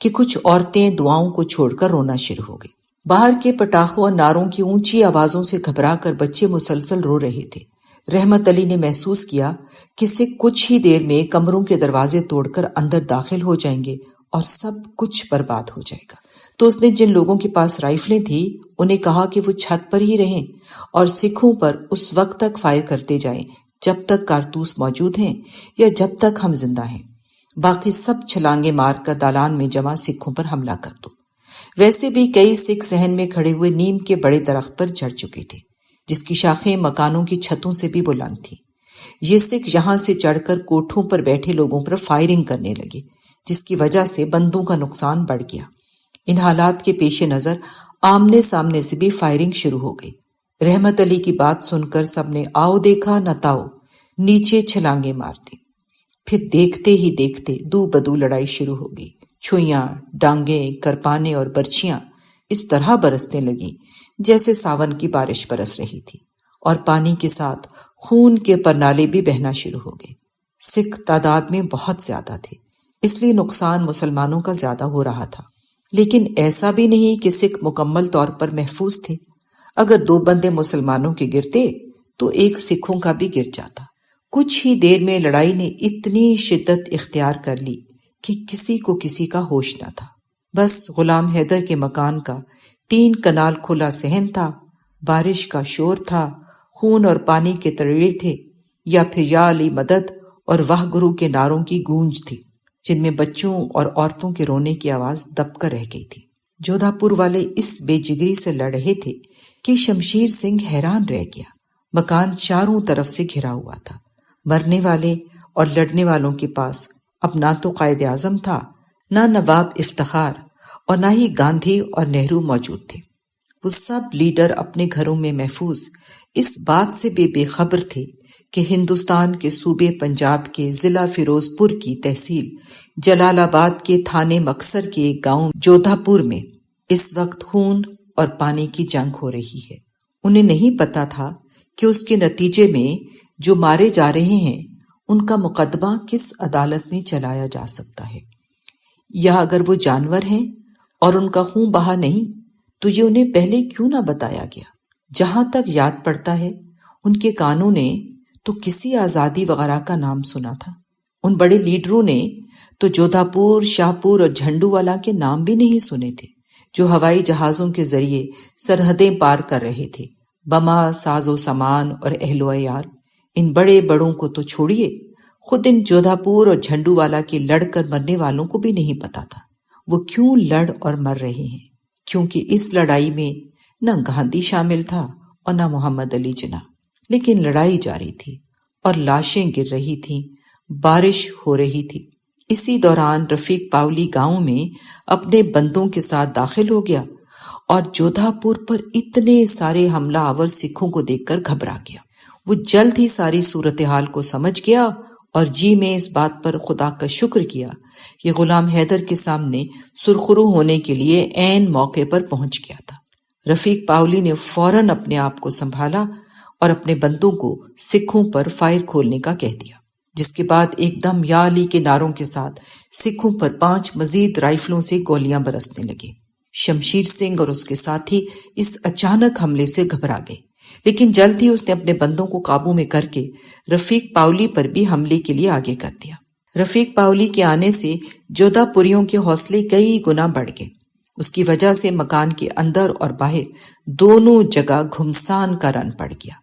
کہ کچھ عورتیں دعاؤں کو چھوڑ کر رونا شروع ہو گئی۔ باہر کے پٹاخوں اور نعروں کی اونچی آوازوں سے گھبرا کر بچے مسلسل رو رہے تھے۔ رحمت علی نے محسوس کیا کہ سکھ کچھ ہی دیر میں کمروں کے دروازے توڑ کر اندر داخل ہو جائیں گے اور سب کچھ برباد ہو جائے گا۔ تو اس نے جن لوگوں کے پاس رائفلیں تھیں انہیں کہا کہ وہ چھت پر ہی رہیں اور سکھوں پر اس وقت تک فائر کرتے جائیں جب تک کارتوس موجود ہیں یا جب تک ہم زندہ ہیں، باقی سب چھلانگے مار کر دالان میں جمع سکھوں پر حملہ کر دو۔ ویسے بھی کئی سکھ صحن میں کھڑے ہوئے نیم کے بڑے درخت پر چڑھ چکے تھے، جس کی شاخیں مکانوں کی چھتوں سے بھی بلند تھی۔ یہ سکھ یہاں سے چڑھ کر کوٹھوں پر بیٹھے لوگوں پر فائرنگ کرنے لگے، جس کی وجہ سے بندوں کا نقصان بڑھ گیا۔ ان حالات کے پیش نظر آمنے سامنے سے بھی فائرنگ شروع ہو گئی۔ رحمت علی کی بات سن کر سب نے آؤ دیکھا نہ تاؤ نیچے چھلانگے مار دی۔ پھر دیکھتے ہی دیکھتے دو بدو لڑائی شروع ہو گئی۔ چھوئیاں، ڈانگیں، کرپانے اور برچیاں اس طرح برسنے لگیں جیسے ساون کی بارش برس رہی تھی، اور پانی کے ساتھ خون کے پرنالے بھی بہنا شروع ہو گئے۔ سکھ تعداد میں بہت زیادہ تھے، اس لیے نقصان مسلمانوں کا زیادہ ہو رہا تھا، لیکن ایسا بھی نہیں کہ سکھ مکمل طور پر محفوظ تھے۔ اگر 2 بندے مسلمانوں کے گرتے تو ایک سکھوں کا بھی گر جاتا۔ کچھ ہی دیر میں لڑائی نے اتنی شدت اختیار کر لی کہ کسی کو کسی کا ہوش نہ تھا۔ بس غلام حیدر کے مکان کا 3 کنال کھلا صحن تھا، بارش کا شور تھا، خون اور پانی کے ترڑے تھے، یا پھر یا علی مدد اور واہ گرو کے نعروں کی گونج تھی، جن میں بچوں اور عورتوں کے رونے کی آواز دب کر رہ گئی تھی۔ جودھا پور والے اس بے جگری سے لڑ رہے تھے کہ شمشیر سنگھ حیران رہ گیا۔ مکان چاروں طرف سے گھرا ہوا تھا۔ مرنے والے اور لڑنے والوں کے پاس اب نہ تو قائد اعظم تھا، نہ نواب افتخار، اور نہ ہی گاندھی اور نہرو موجود تھے۔ وہ سب لیڈر اپنے گھروں میں محفوظ اس بات سے بے خبر تھے کہ ہندوستان کے صوبے پنجاب کے ضلع فیروز پور کی تحصیل جلال آباد کے تھانے مکسر کے ایک گاؤں جودھا پور میں اس وقت خون اور پانی کی جنگ ہو رہی ہے۔ انہیں نہیں پتا تھا کہ اس کے نتیجے میں جو مارے جا رہے ہیں ان کا مقدمہ کس عدالت میں چلایا جا سکتا ہے، یا اگر وہ جانور ہیں اور ان کا خون بہا نہیں تو یہ انہیں پہلے کیوں نہ بتایا گیا۔ جہاں تک یاد پڑتا ہے ان کے کانوں نے تو کسی آزادی وغیرہ کا نام سنا تھا، ان بڑے لیڈروں نے تو جودھا پور، شاہ پور اور جھنڈو والا کے نام بھی نہیں سنے تھے، جو ہوائی جہازوں کے ذریعے سرحدیں پار کر رہے تھے، بما، ساز و سامان اور اہل و عیال۔ ان بڑے بڑوں کو تو چھوڑیے، خود ان جودھا پور اور جھنڈو والا کے لڑ کر مرنے والوں کو بھی نہیں پتا تھا وہ کیوں لڑ اور مر رہے ہیں، کیونکہ اس لڑائی میں نہ گاندھی شامل تھا اور نہ محمد علی جناح، لیکن لڑائی جاری تھی اور لاشیں گر رہی تھیں، بارش ہو رہی تھی۔ اسی دوران رفیق پاولی گاؤں میں اپنے بندوں کے ساتھ داخل ہو گیا اور جودھا پور پر اتنے سارے حملہ آور سکھوں کو دیکھ کر گھبرا گیا۔ وہ جلد ہی ساری صورتحال کو سمجھ گیا اور جی میں اس بات پر خدا کا شکر کیا کہ غلام حیدر کے سامنے سرخرو ہونے کے لیے عین موقع پر پہنچ گیا تھا۔ رفیق پاولی نے فوراً اپنے آپ کو سنبھالا اور اپنے بندوں کو سکھوں پر فائر کھولنے کا کہہ دیا، جس کے بعد ایک دم یا علی کے نعروں کے ساتھ سکھوں پر 5 مزید رائفلوں سے گولیاں برسنے لگیں۔ شمشیر سنگھ اور اس کے ساتھی اس اچانک حملے سے گھبرا گئے، لیکن جلد ہی اس نے اپنے بندوں کو قابو میں کر کے رفیق پاولی پر بھی حملے کے لیے آگے کر دیا۔ رفیق پاولی کے آنے سے جودھا پوریوں کے حوصلے کئی گنا بڑھ گئے اس کی وجہ سے مکان کے اندر اور باہر دونوں جگہ گھمسان کا رن پڑ گیا۔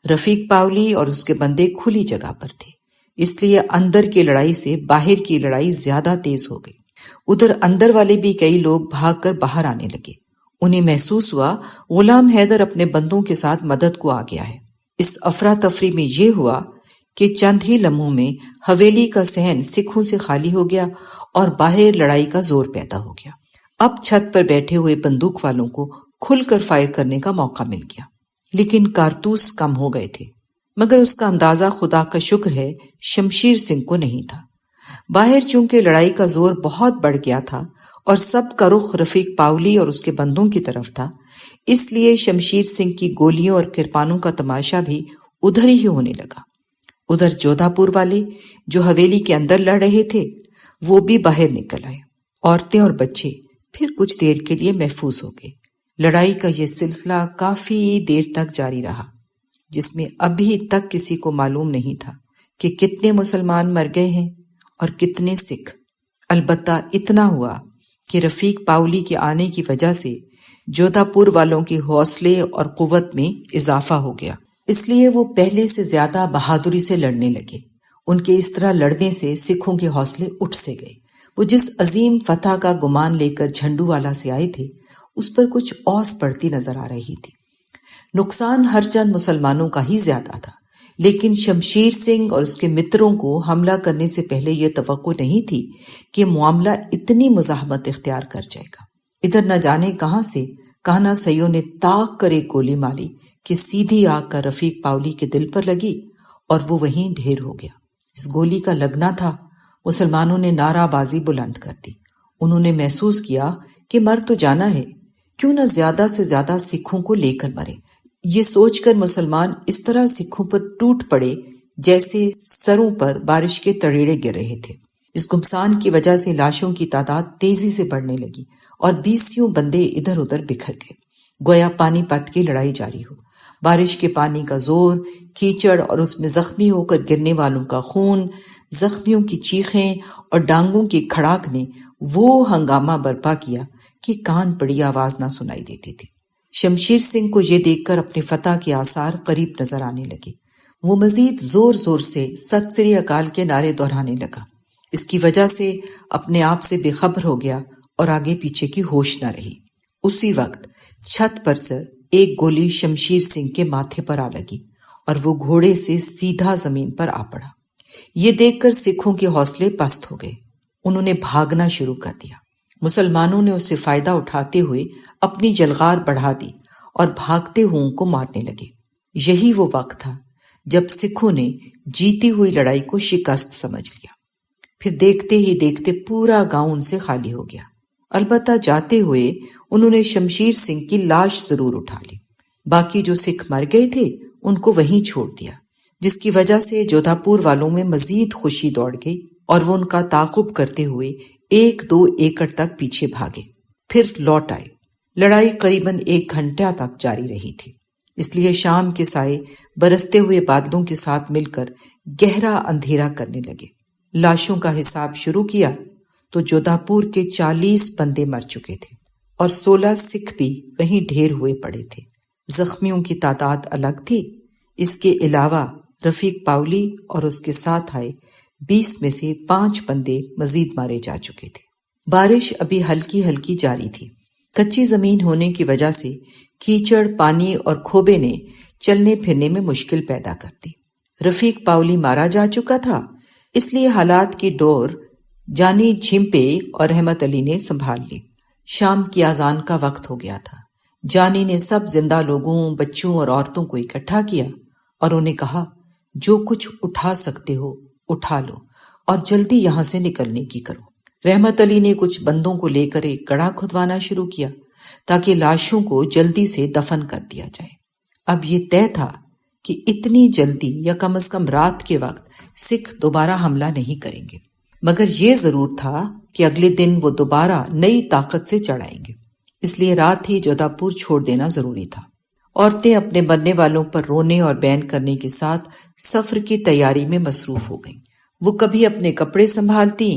رفیق پاولی اور اس کے بندے کھلی جگہ پر تھے، اس لیے اندر کی لڑائی سے باہر کی لڑائی زیادہ تیز ہو گئی۔ ادھر اندر والے بھی کئی لوگ بھاگ کر باہر آنے لگے۔ انہیں محسوس ہوا غلام حیدر اپنے بندوں کے ساتھ مدد کو آ گیا ہے۔ اس افراتفری میں یہ ہوا کہ چند ہی لمحوں میں حویلی کا صحن سکھوں سے خالی ہو گیا اور باہر لڑائی کا زور پیدا ہو گیا۔ اب چھت پر بیٹھے ہوئے بندوق والوں کو کھل کر فائر کرنے کا موقع مل گیا، لیکن کارتوس کم ہو گئے تھے۔ مگر اس کا اندازہ خدا کا شکر ہے شمشیر سنگھ کو نہیں تھا۔ باہر چونکہ لڑائی کا زور بہت بڑھ گیا تھا اور سب کا رخ رفیق پاولی اور اس کے بندوں کی طرف تھا، اس لیے شمشیر سنگھ کی گولیوں اور کرپانوں کا تماشا بھی ادھر ہی ہونے لگا۔ ادھر جودھا پور والے جو حویلی کے اندر لڑ رہے تھے وہ بھی باہر نکل آئے۔ عورتیں اور بچے پھر کچھ دیر کے لیے محفوظ ہو گئے۔ لڑائی کا یہ سلسلہ کافی دیر تک جاری رہا، جس میں ابھی تک کسی کو معلوم نہیں تھا کہ کتنے مسلمان مر گئے ہیں اور کتنے سکھ۔ البتہ اتنا ہوا کہ رفیق پاولی کے آنے کی وجہ سے جودھا پور والوں کے حوصلے اور قوت میں اضافہ ہو گیا، اس لیے وہ پہلے سے زیادہ بہادری سے لڑنے لگے۔ ان کے اس طرح لڑنے سے سکھوں کے حوصلے اٹھ سے گئے۔ وہ جس عظیم فتح کا گمان لے کر جھنڈو والا سے آئے تھے اس پر کچھ اوس پڑتی نظر آ رہی تھی۔ نقصان ہر چند مسلمانوں کا ہی زیادہ تھا، لیکن شمشیر سنگھ اور اس کے متروں کو حملہ کرنے سے پہلے یہ توقع نہیں تھی کہ معاملہ اتنی مزاحمت اختیار کر جائے گا۔ ادھر نہ جانے کہاں سے کانا سیوں نے تاک کر ایک گولی ماری کہ سیدھی آ کر رفیق پاولی کے دل پر لگی اور وہ وہیں ڈھیر ہو گیا۔ اس گولی کا لگنا تھا، مسلمانوں نے نعرہ بازی بلند کر دی۔ انہوں نے محسوس کیا کہ مر تو جانا ہے، کیوں نہ زیادہ سے زیادہ سکھوں کو لے کر مرے۔ یہ سوچ کر مسلمان اس طرح سکھوں پر ٹوٹ پڑے جیسے سروں پر بارش کے تڑیڑے گر رہے تھے۔ اس گھمسان کی وجہ سے لاشوں کی تعداد تیزی سے بڑھنے لگی اور 20 بندے ادھر ادھر بکھر گئے، گویا پانی پت کی لڑائی جاری ہو۔ بارش کے پانی کا زور، کیچڑ اور اس میں زخمی ہو کر گرنے والوں کا خون، زخمیوں کی چیخیں اور ڈانگوں کی کھڑاک نے وہ ہنگامہ برپا کیا کہ کان پڑی آواز نہ سنائی دیتی تھی۔ شمشیر سنگھ کو یہ دیکھ کر اپنے فتح کے آثار قریب نظر آنے لگے۔ وہ مزید زور زور سے ست سری اکال کے نعرے دہرانے لگا۔ اس کی وجہ سے اپنے آپ سے بے خبر ہو گیا اور آگے پیچھے کی ہوش نہ رہی۔ اسی وقت چھت پر سے ایک گولی شمشیر سنگھ کے ماتھے پر آ لگی اور وہ گھوڑے سے سیدھا زمین پر آ پڑا۔ یہ دیکھ کر سکھوں کے حوصلے پست ہو گئے۔ انہوں نے بھاگنا شروع کر دیا۔ مسلمانوں نے اسے فائدہ اٹھاتے ہوئے اپنی جلغار بڑھا دی اور بھاگتے ہوں کو مارنے لگے۔ یہی وہ وقت تھا جب سکھوں نے جیتی ہوئی لڑائی کو شکست سمجھ لیا۔ پھر دیکھتے ہی دیکھتے پورا گاؤں ان سے خالی ہو گیا۔ البتہ جاتے ہوئے انہوں نے شمشیر سنگھ کی لاش ضرور اٹھا لی۔ باقی جو سکھ مر گئے تھے ان کو وہیں چھوڑ دیا، جس کی وجہ سے جودھا پور والوں میں مزید خوشی دوڑ گئی اور وہ ان کا تعاقب کرتے ہوئے 1-2 ایکڑ تک پیچھے بھاگے، پھر لوٹ آئے۔ لڑائی قریباً 1 گھنٹہ تک جاری رہی تھی، اس لیے شام کے سائے برستے ہوئے بادلوں کے ساتھ مل کر گہرا اندھیرا کرنے لگے۔ لاشوں کا حساب شروع کیا تو جودھا پور کے 40 بندے مر چکے تھے اور 16 سکھ بھی وہیں ڈھیر ہوئے پڑے تھے۔ زخمیوں کی تعداد الگ تھی۔ اس کے علاوہ رفیق پاولی اور اس کے ساتھ آئے 20 میں سے 5 بندے مزید مارے جا چکے تھے۔ بارش ابھی ہلکی ہلکی جاری تھی۔ کچی زمین ہونے کی وجہ سے کیچڑ، پانی اور کھوبے نے چلنے پھرنے میں مشکل پیدا کر دی۔ رفیق پاولی مارا جا چکا تھا، اس لیے حالات کی ڈور جانی جھمپے اور رحمت علی نے سنبھال لی۔ شام کی اذان کا وقت ہو گیا تھا۔ جانی نے سب زندہ لوگوں، بچوں اور عورتوں کو اکٹھا کیا اور انہیں کہا، جو کچھ اٹھا سکتے ہو اٹھا لو اور جلدی یہاں سے نکلنے کی کرو۔ رحمت علی نے کچھ بندوں کو لے کر ایک گڑھا کھدوانا شروع کیا تاکہ لاشوں کو جلدی سے دفن کر دیا جائے۔ اب یہ طے تھا کہ اتنی جلدی یا کم از کم رات کے وقت سکھ دوبارہ حملہ نہیں کریں گے، مگر یہ ضرور تھا کہ اگلے دن وہ دوبارہ نئی طاقت سے چڑھ آئیں گے، اس لیے رات ہی جودھا پور چھوڑ دینا ضروری تھا۔ عورتیں اپنے مرنے والوں پر رونے اور بین کرنے کے ساتھ سفر کی تیاری میں مصروف ہو گئیں۔ وہ کبھی اپنے کپڑے سنبھالتی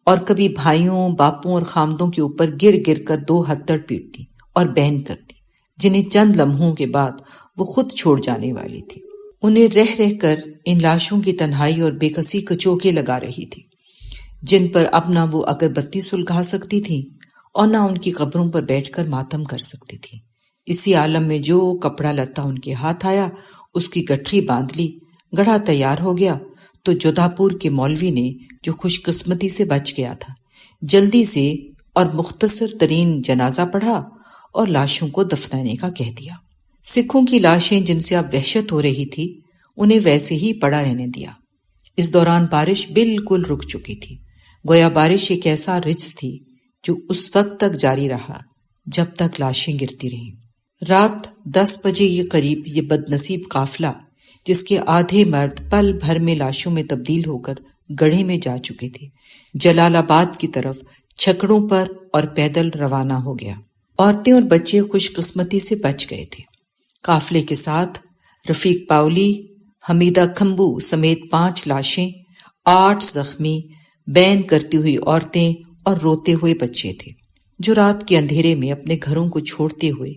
اور کبھی بھائیوں، باپوں اور خامدوں کے اوپر گر گر کر 2 ہتھڑ پیٹتی اور بہن کرتی، جنہیں چند لمحوں کے بعد وہ خود چھوڑ جانے والی تھی۔ انہیں رہ رہ کر ان لاشوں کی تنہائی اور بے کسی کو چوکے لگا رہی تھی، جن پر اب نہ وہ اگربتی سلگا سکتی تھی اور نہ ان کی قبروں پر بیٹھ کر ماتم کر سکتی تھی۔ اسی عالم میں جو کپڑا لتا ان کے ہاتھ آیا اس کی گٹھری باندھ لی، گڑھا تیار ہو گیا تو جودھا پور کے مولوی نے، جو خوش قسمتی سے بچ گیا تھا، جلدی سے اور مختصر ترین جنازہ پڑھا اور لاشوں کو دفنانے کا کہہ دیا۔ سکھوں کی لاشیں جن سے اب وحشت ہو رہی تھی انہیں ویسے ہی پڑا رہنے دیا۔ اس دوران بارش بالکل رک چکی تھی، گویا بارش ایک ایسا رجز تھی جو اس وقت تک جاری رہا جب تک لاشیں گرتی رہیں۔ رات 10 بجے کے قریب یہ بد نصیب قافلہ، جس کے آدھے مرد پل بھر میں لاشوں میں تبدیل ہو کر گڑھے میں جا چکے تھے، جلال آباد کی طرف چھکڑوں پر اور پیدل روانہ ہو گیا۔ عورتیں اور بچے خوش قسمتی سے بچ گئے تھے۔ قافلے کے ساتھ رفیق پاولی، حمیدہ کھمبو سمیت 5 لاشیں، 8 زخمی، بین کرتی ہوئی عورتیں اور روتے ہوئے بچے تھے، جو رات کے اندھیرے میں اپنے گھروں کو چھوڑتے ہوئے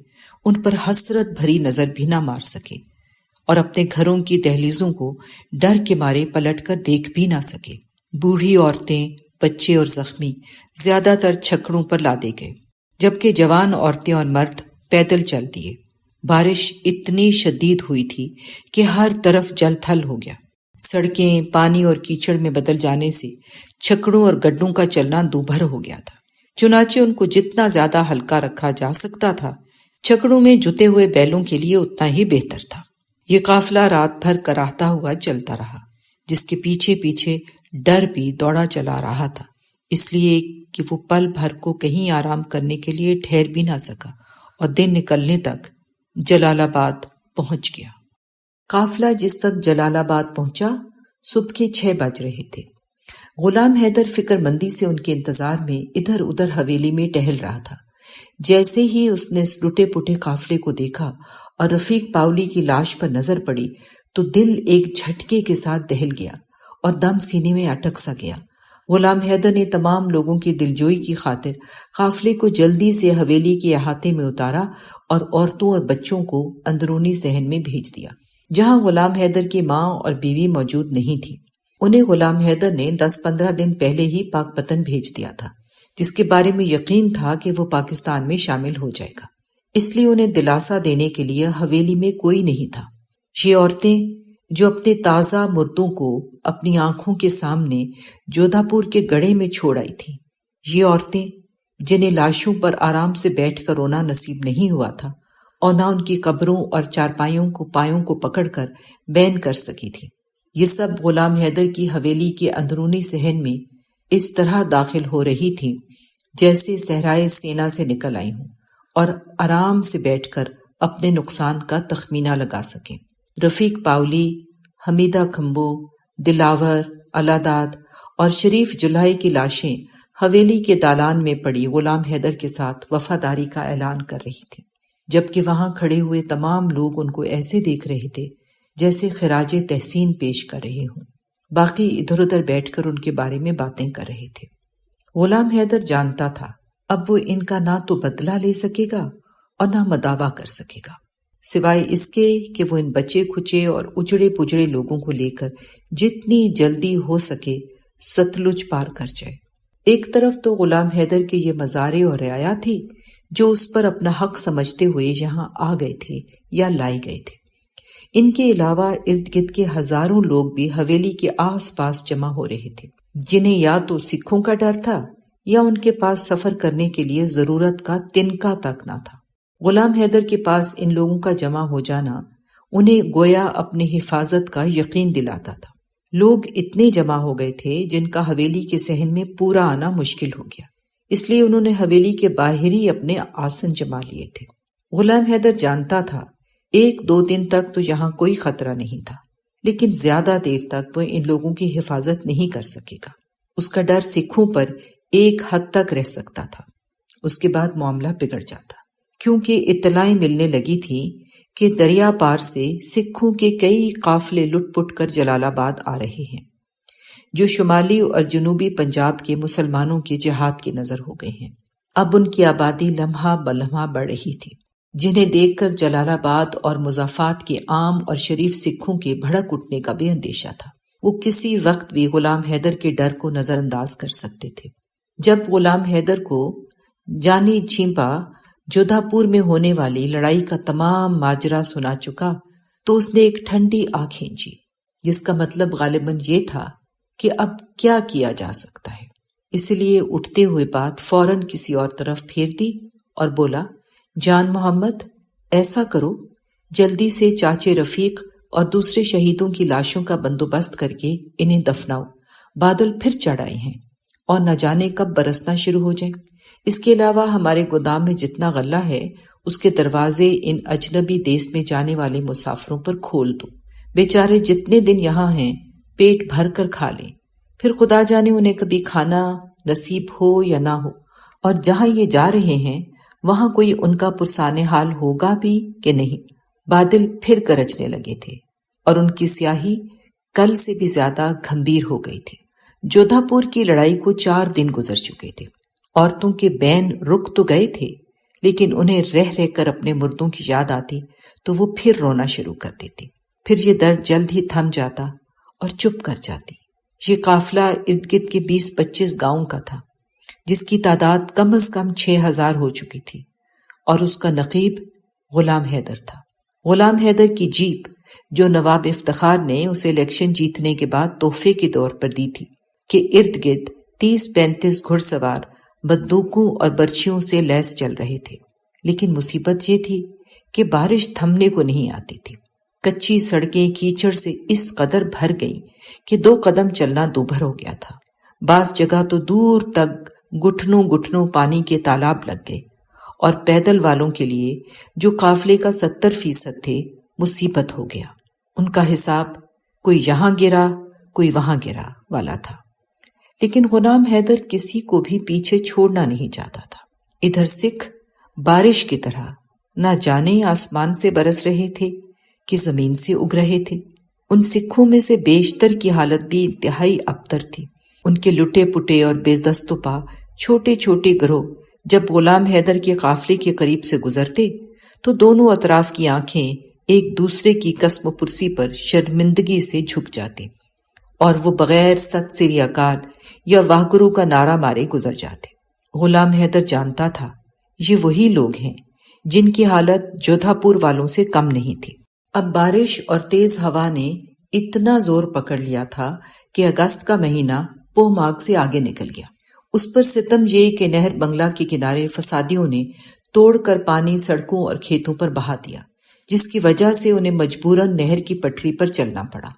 ان پر حسرت بھری نظر بھی نہ مار سکے اور اپنے گھروں کی دہلیزوں کو ڈر کے مارے پلٹ کر دیکھ بھی نہ سکے۔ بوڑھی عورتیں، بچے اور زخمی زیادہ تر چھکڑوں پر لادے گئے، جبکہ جوان عورتیں اور مرد پیدل چل دیے۔ بارش اتنی شدید ہوئی تھی کہ ہر طرف جل تھل ہو گیا۔ سڑکیں پانی اور کیچڑ میں بدل جانے سے چھکڑوں اور گڈھوں کا چلنا دوبھر ہو گیا تھا۔ چنانچہ ان کو جتنا زیادہ ہلکا رکھا جا سکتا تھا، چھکڑوں میں جتے ہوئے بیلوں کے لیے اتنا ہی بہتر تھا۔ یہ قافلہ رات بھر کراہتا ہوا چلتا رہا، جس کے پیچھے پیچھے ڈر بھی دوڑا چلا رہا تھا، اس لیے کہ وہ پل بھر کو کہیں آرام کرنے کے لیے ٹھہر بھی نہ سکا اور دن نکلنے تک جلال آباد پہنچ گیا۔ قافلہ جس وقت جلال آباد پہنچا صبح کے 6 بج رہے تھے۔ غلام حیدر فکر مندی سے ان کے انتظار میں ادھر ادھر حویلی میں ٹہل رہا تھا۔ جیسے ہی اس نے اس لٹے پٹے قافلے کو دیکھا اور رفیق پاولی کی لاش پر نظر پڑی تو دل ایک جھٹکے کے ساتھ دہل گیا اور دم سینے میں اٹک سا گیا۔ غلام حیدر نے تمام لوگوں کی دلجوئی کی خاطر قافلے کو جلدی سے حویلی کے احاطے میں اتارا اور عورتوں اور بچوں کو اندرونی صحن میں بھیج دیا، جہاں غلام حیدر کی ماں اور بیوی موجود نہیں تھی۔ انہیں غلام حیدر نے 10-15 دن پہلے ہی پاک پتن بھیج دیا تھا، جس کے بارے میں یقین تھا کہ وہ پاکستان میں شامل ہو جائے گا، اس لیے انہیں دلاسا دینے کے لیے حویلی میں کوئی نہیں تھا۔ یہ عورتیں جو اپنے تازہ مردوں کو اپنی آنکھوں کے سامنے جودھا پور کے گڑھے میں چھوڑ آئی تھیں، یہ عورتیں جنہیں لاشوں پر آرام سے بیٹھ کر رونا نصیب نہیں ہوا تھا اور نہ ان کی قبروں اور چارپائیوں کو پایوں کو پکڑ کر بین کر سکی تھی، یہ سب غلام حیدر کی حویلی کے اندرونی صحن میں اس طرح داخل ہو رہی تھی جیسے صحرائے سینا سے نکل آئی ہوں اور آرام سے بیٹھ کر اپنے نقصان کا تخمینہ لگا سکیں۔ رفیق پاولی، حمیدہ کھمبو، دلاور، الاداد اور شریف جولائی کی لاشیں حویلی کے دالان میں پڑی غلام حیدر کے ساتھ وفاداری کا اعلان کر رہی تھی، جبکہ وہاں کھڑے ہوئے تمام لوگ ان کو ایسے دیکھ رہے تھے جیسے خراج تحسین پیش کر رہے ہوں۔ باقی ادھر ادھر بیٹھ کر ان کے بارے میں باتیں کر رہے تھے۔ غلام حیدر جانتا تھا اب وہ ان کا نہ تو بدلہ لے سکے گا اور نہ مداوع کر سکے گا، سوائے اس کے کہ وہ ان بچے کھچے اور اجڑے پجڑے لوگوں کو لے کر جتنی جلدی ہو سکے ستلج پار کر جائے۔ ایک طرف تو غلام حیدر کے یہ مزارے اور رعایا تھی جو اس پر اپنا حق سمجھتے ہوئے یہاں آ گئے تھے یا لائے گئے تھے، ان کے علاوہ ارد گرد کے ہزاروں لوگ بھی حویلی کے آس پاس جمع ہو رہے تھے، جنہیں یا تو سکھوں کا ڈر تھا یا ان کے پاس سفر کرنے کے لیے ضرورت کا تنکا تک نہ تھا۔ غلام حیدر کے پاس ان لوگوں کا جمع ہو جانا انہیں گویا اپنی حفاظت کا یقین دلاتا تھا۔ لوگ اتنے جمع ہو گئے تھے جن کا حویلی کے صحن میں پورا آنا مشکل ہو گیا، اس لیے انہوں نے حویلی کے باہر ہی اپنے آسن جما لیے تھے۔ غلام حیدر جانتا تھا 1-2 دن تک تو یہاں کوئی خطرہ نہیں تھا، لیکن زیادہ دیر تک وہ ان لوگوں کی حفاظت نہیں کر سکے گا۔ اس کا ڈر سکھوں پر ایک حد تک رہ سکتا تھا، اس کے بعد معاملہ بگڑ جاتا، کیونکہ اطلاعیں ملنے لگی تھی کہ دریا پار سے سکھوں کے کئی قافلے لٹ پٹ کر جلال آباد آ رہے ہیں۔ جو شمالی اور جنوبی پنجاب کے مسلمانوں کے جہاد کی نظر ہو گئے ہیں۔ اب ان کی آبادی لمحہ بلمحہ بڑھ رہی تھی، جنہیں دیکھ کر جلال آباد اور مضافات کے عام اور شریف سکھوں کے بھڑک اٹھنے کا بھی اندیشہ تھا۔ وہ کسی وقت بھی غلام حیدر کے ڈر کو نظر انداز کر سکتے تھے۔ جب غلام حیدر کو جانی جھیمپا جودھا پور میں ہونے والی لڑائی کا تمام ماجرا سنا چکا تو اس نے ایک ٹھنڈی آنکھ کھینچی، جس کا مطلب غالباً یہ تھا کہ اب کیا کیا جا سکتا ہے۔ اس لیے اٹھتے ہوئے بات فوراً کسی اور طرف پھیر دی اور بولا، جان محمد، ایسا کرو، جلدی سے چاچے رفیق اور دوسرے شہیدوں کی لاشوں کا بندوبست کر کے انہیں دفناؤ، بادل پھر چڑھ آئے ہیں اور نہ جانے کب برسنا شروع ہو جائیں۔ اس کے علاوہ ہمارے گودام میں جتنا غلہ ہے اس کے دروازے ان اجنبی دیس میں جانے والے مسافروں پر کھول دو، بیچارے جتنے دن یہاں ہیں پیٹ بھر کر کھا لیں، پھر خدا جانے انہیں کبھی کھانا نصیب ہو یا نہ ہو، اور جہاں یہ جا رہے ہیں وہاں کوئی ان کا پرسان حال ہوگا بھی کہ نہیں۔ بادل پھر گرجنے لگے تھے اور ان کی سیاہی کل سے بھی زیادہ گھمبیر ہو گئی تھی۔ جودھا پور کی لڑائی کو 4 دن گزر چکے تھے۔ عورتوں کے بین رک تو گئے تھے، لیکن انہیں رہ رہ کر اپنے مردوں کی یاد آتی تو وہ پھر رونا شروع کر دیتی۔ پھر یہ درد جلد ہی تھم جاتا اور چپ کر جاتی۔ یہ قافلہ ارد گرد کے 20-25 گاؤں کا تھا، جس کی تعداد کم از کم 6000 ہو چکی تھی، اور اس کا نقیب غلام حیدر تھا۔ غلام حیدر کی جیپ جو نواب افتخار نے اسے الیکشن جیتنے کے بعد تحفے کے طور پر دی تھی، کہ ارد گرد 30-35 گھڑ سوار بندوقوں اور برچھیوں سے لیس چل رہے تھے۔ لیکن مصیبت یہ تھی کہ بارش تھمنے کو نہیں آتی تھی۔ کچی سڑکیں کیچڑ سے اس قدر بھر گئیں کہ 2 قدم چلنا دوبھر ہو گیا تھا۔ بعض جگہ تو دور تک گٹھنوں گٹھنوں پانی کے تالاب لگ گئے، اور پیدل والوں کے لیے جو قافلے کا 70% تھے مصیبت ہو گیا۔ ان کا حساب کوئی یہاں گرا کوئی وہاں گرا والا تھا۔ لیکن غلام حیدر کسی کو بھی پیچھے چھوڑنا نہیں چاہتا تھا۔ ادھر سکھ بارش کی طرح نہ جانے آسمان سے برس رہے تھے کہ زمین سے اگ رہے تھے۔ ان سکھوں میں سے بیشتر کی حالت بھی انتہائی ابتر تھی۔ ان کے لٹے پٹے اور بے دست و پا چھوٹے چھوٹے گروہ جب غلام حیدر کے قافلے کے قریب سے گزرتے تو دونوں اطراف کی آنکھیں ایک دوسرے کی قسم پرسی پر شرمندگی سے جھک جاتے، اور وہ بغیر ست سری اکال یا واہ گرو کا نعرہ مارے گزر جاتے۔ غلام حیدر جانتا تھا یہ وہی لوگ ہیں جن کی حالت جودھا پور والوں سے کم نہیں تھی۔ اب بارش اور تیز ہوا نے اتنا زور پکڑ لیا تھا کہ اگست کا مہینہ پو ماغ سے آگے نکل گیا۔ اس پر ستم یہ کہ نہر بنگلہ کے کنارے فسادیوں نے توڑ کر پانی سڑکوں اور کھیتوں پر بہا دیا، جس کی وجہ سے انہیں مجبوراً نہر کی پٹری پر چلنا پڑا۔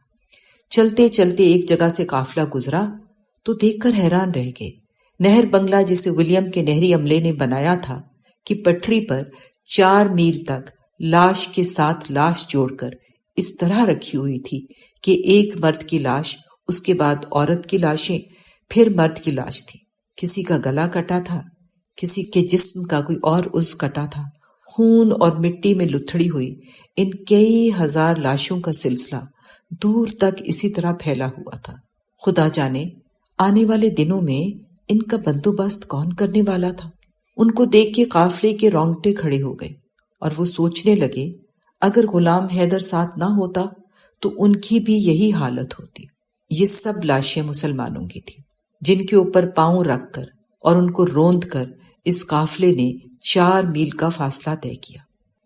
چلتے چلتے ایک جگہ سے قافلہ گزرا تو دیکھ کر حیران رہ گئے۔ نہر بنگلہ جسے ولیم کے نہری عملے نے بنایا تھا کہ پٹری پر 4 میل تک لاش کے ساتھ لاش جوڑ کر اس طرح رکھی ہوئی تھی کہ ایک مرد کی لاش، اس کے بعد عورت کی لاشیں، پھر مرد کی لاش تھی۔ کسی کا گلا کٹا تھا، کسی کے جسم کا کوئی اور عضو کٹا تھا۔ خون اور مٹی میں لتھڑی ہوئی ان کئی ہزار لاشوں کا سلسلہ دور تک اسی طرح پھیلا ہوا تھا۔ خدا جانے آنے والے دنوں میں ان کا بندوبست کون کرنے والا تھا۔ ان کو دیکھ کے قافلے کے رونگٹے کھڑے ہو گئے، اور وہ سوچنے لگے اگر غلام حیدر ساتھ نہ ہوتا تو ان کی بھی یہی حالت ہوتی۔ یہ سب لاشیں مسلمانوں کی تھیں، جن کے اوپر پاؤں رکھ کر اور ان کو روند کر اس قافلے نے 4 میل کا فاصلہ طے کیا،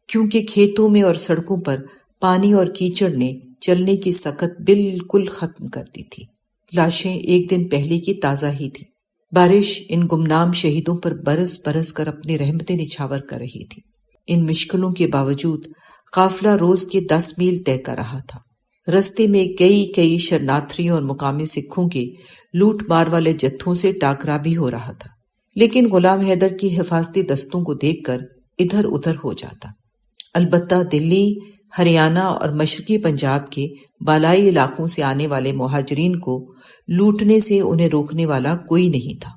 کیونکہ کھیتوں میں اور سڑکوں پر پانی اور کیچڑ نے چلنے کی سکت بالکل ختم کر دی تھی۔ لاشیں ایک دن پہلے کی تازہ ہی تھی۔ بارش ان گمنام شہیدوں پر برس برس کر اپنی رحمتیں نچھاور کر رہی تھی۔ ان مشکلوں کے باوجود قافلہ روز کے 10 میل طے کر رہا تھا۔ رستے میں کئی شرناتھریوں اور مقامی سکھوں کے لوٹ مار والے جتھوں سے ٹاکرا بھی ہو رہا تھا، لیکن غلام حیدر کی حفاظتی دستوں کو دیکھ کر ادھر ادھر ہو جاتا۔ البتہ دلی، ہریانہ اور مشرقی پنجاب کے بالائی علاقوں سے آنے والے مہاجرین کو لوٹنے سے انہیں روکنے والا کوئی نہیں تھا۔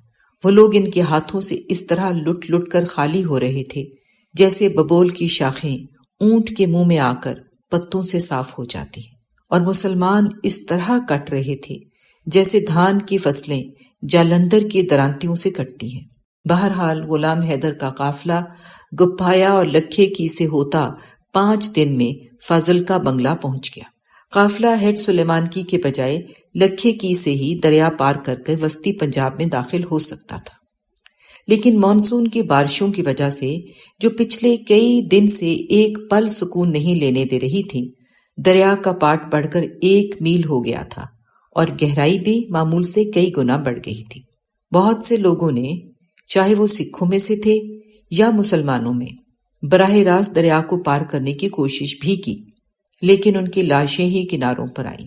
وہ لوگ ان کے ہاتھوں سے اس طرح لٹ لٹ کر خالی ہو رہے تھے جیسے ببول کی شاخیں اونٹ کے منہ میں آ کر پتوں سے صاف ہو جاتی ہیں، اور مسلمان اس طرح کٹ رہے تھے جیسے دھان کی فصلیں جالندھر کی درانتیوں سے کٹتی ہیں۔ بہرحال غلام حیدر کا قافلہ گپھایا اور لکھے کی سے ہوتا 5 دن میں فاضل کا بنگلہ پہنچ گیا۔ قافلہ ہیڈ سلیمان کی کے بجائے لکھے کی سے ہی دریا پار کر کے وسطی پنجاب میں داخل ہو سکتا تھا، لیکن مانسون کی بارشوں کی وجہ سے جو پچھلے کئی دن سے ایک پل سکون نہیں لینے دے رہی تھی، دریا کا پاٹ بڑھ کر 1 میل ہو گیا تھا اور گہرائی بھی معمول سے کئی گنا بڑھ گئی تھی۔ بہت سے لوگوں نے، چاہے وہ سکھوں میں سے تھے یا مسلمانوں میں، براہ راست دریا کو پار کرنے کی کوشش بھی کی، لیکن ان کی لاشیں ہی کناروں پر آئیں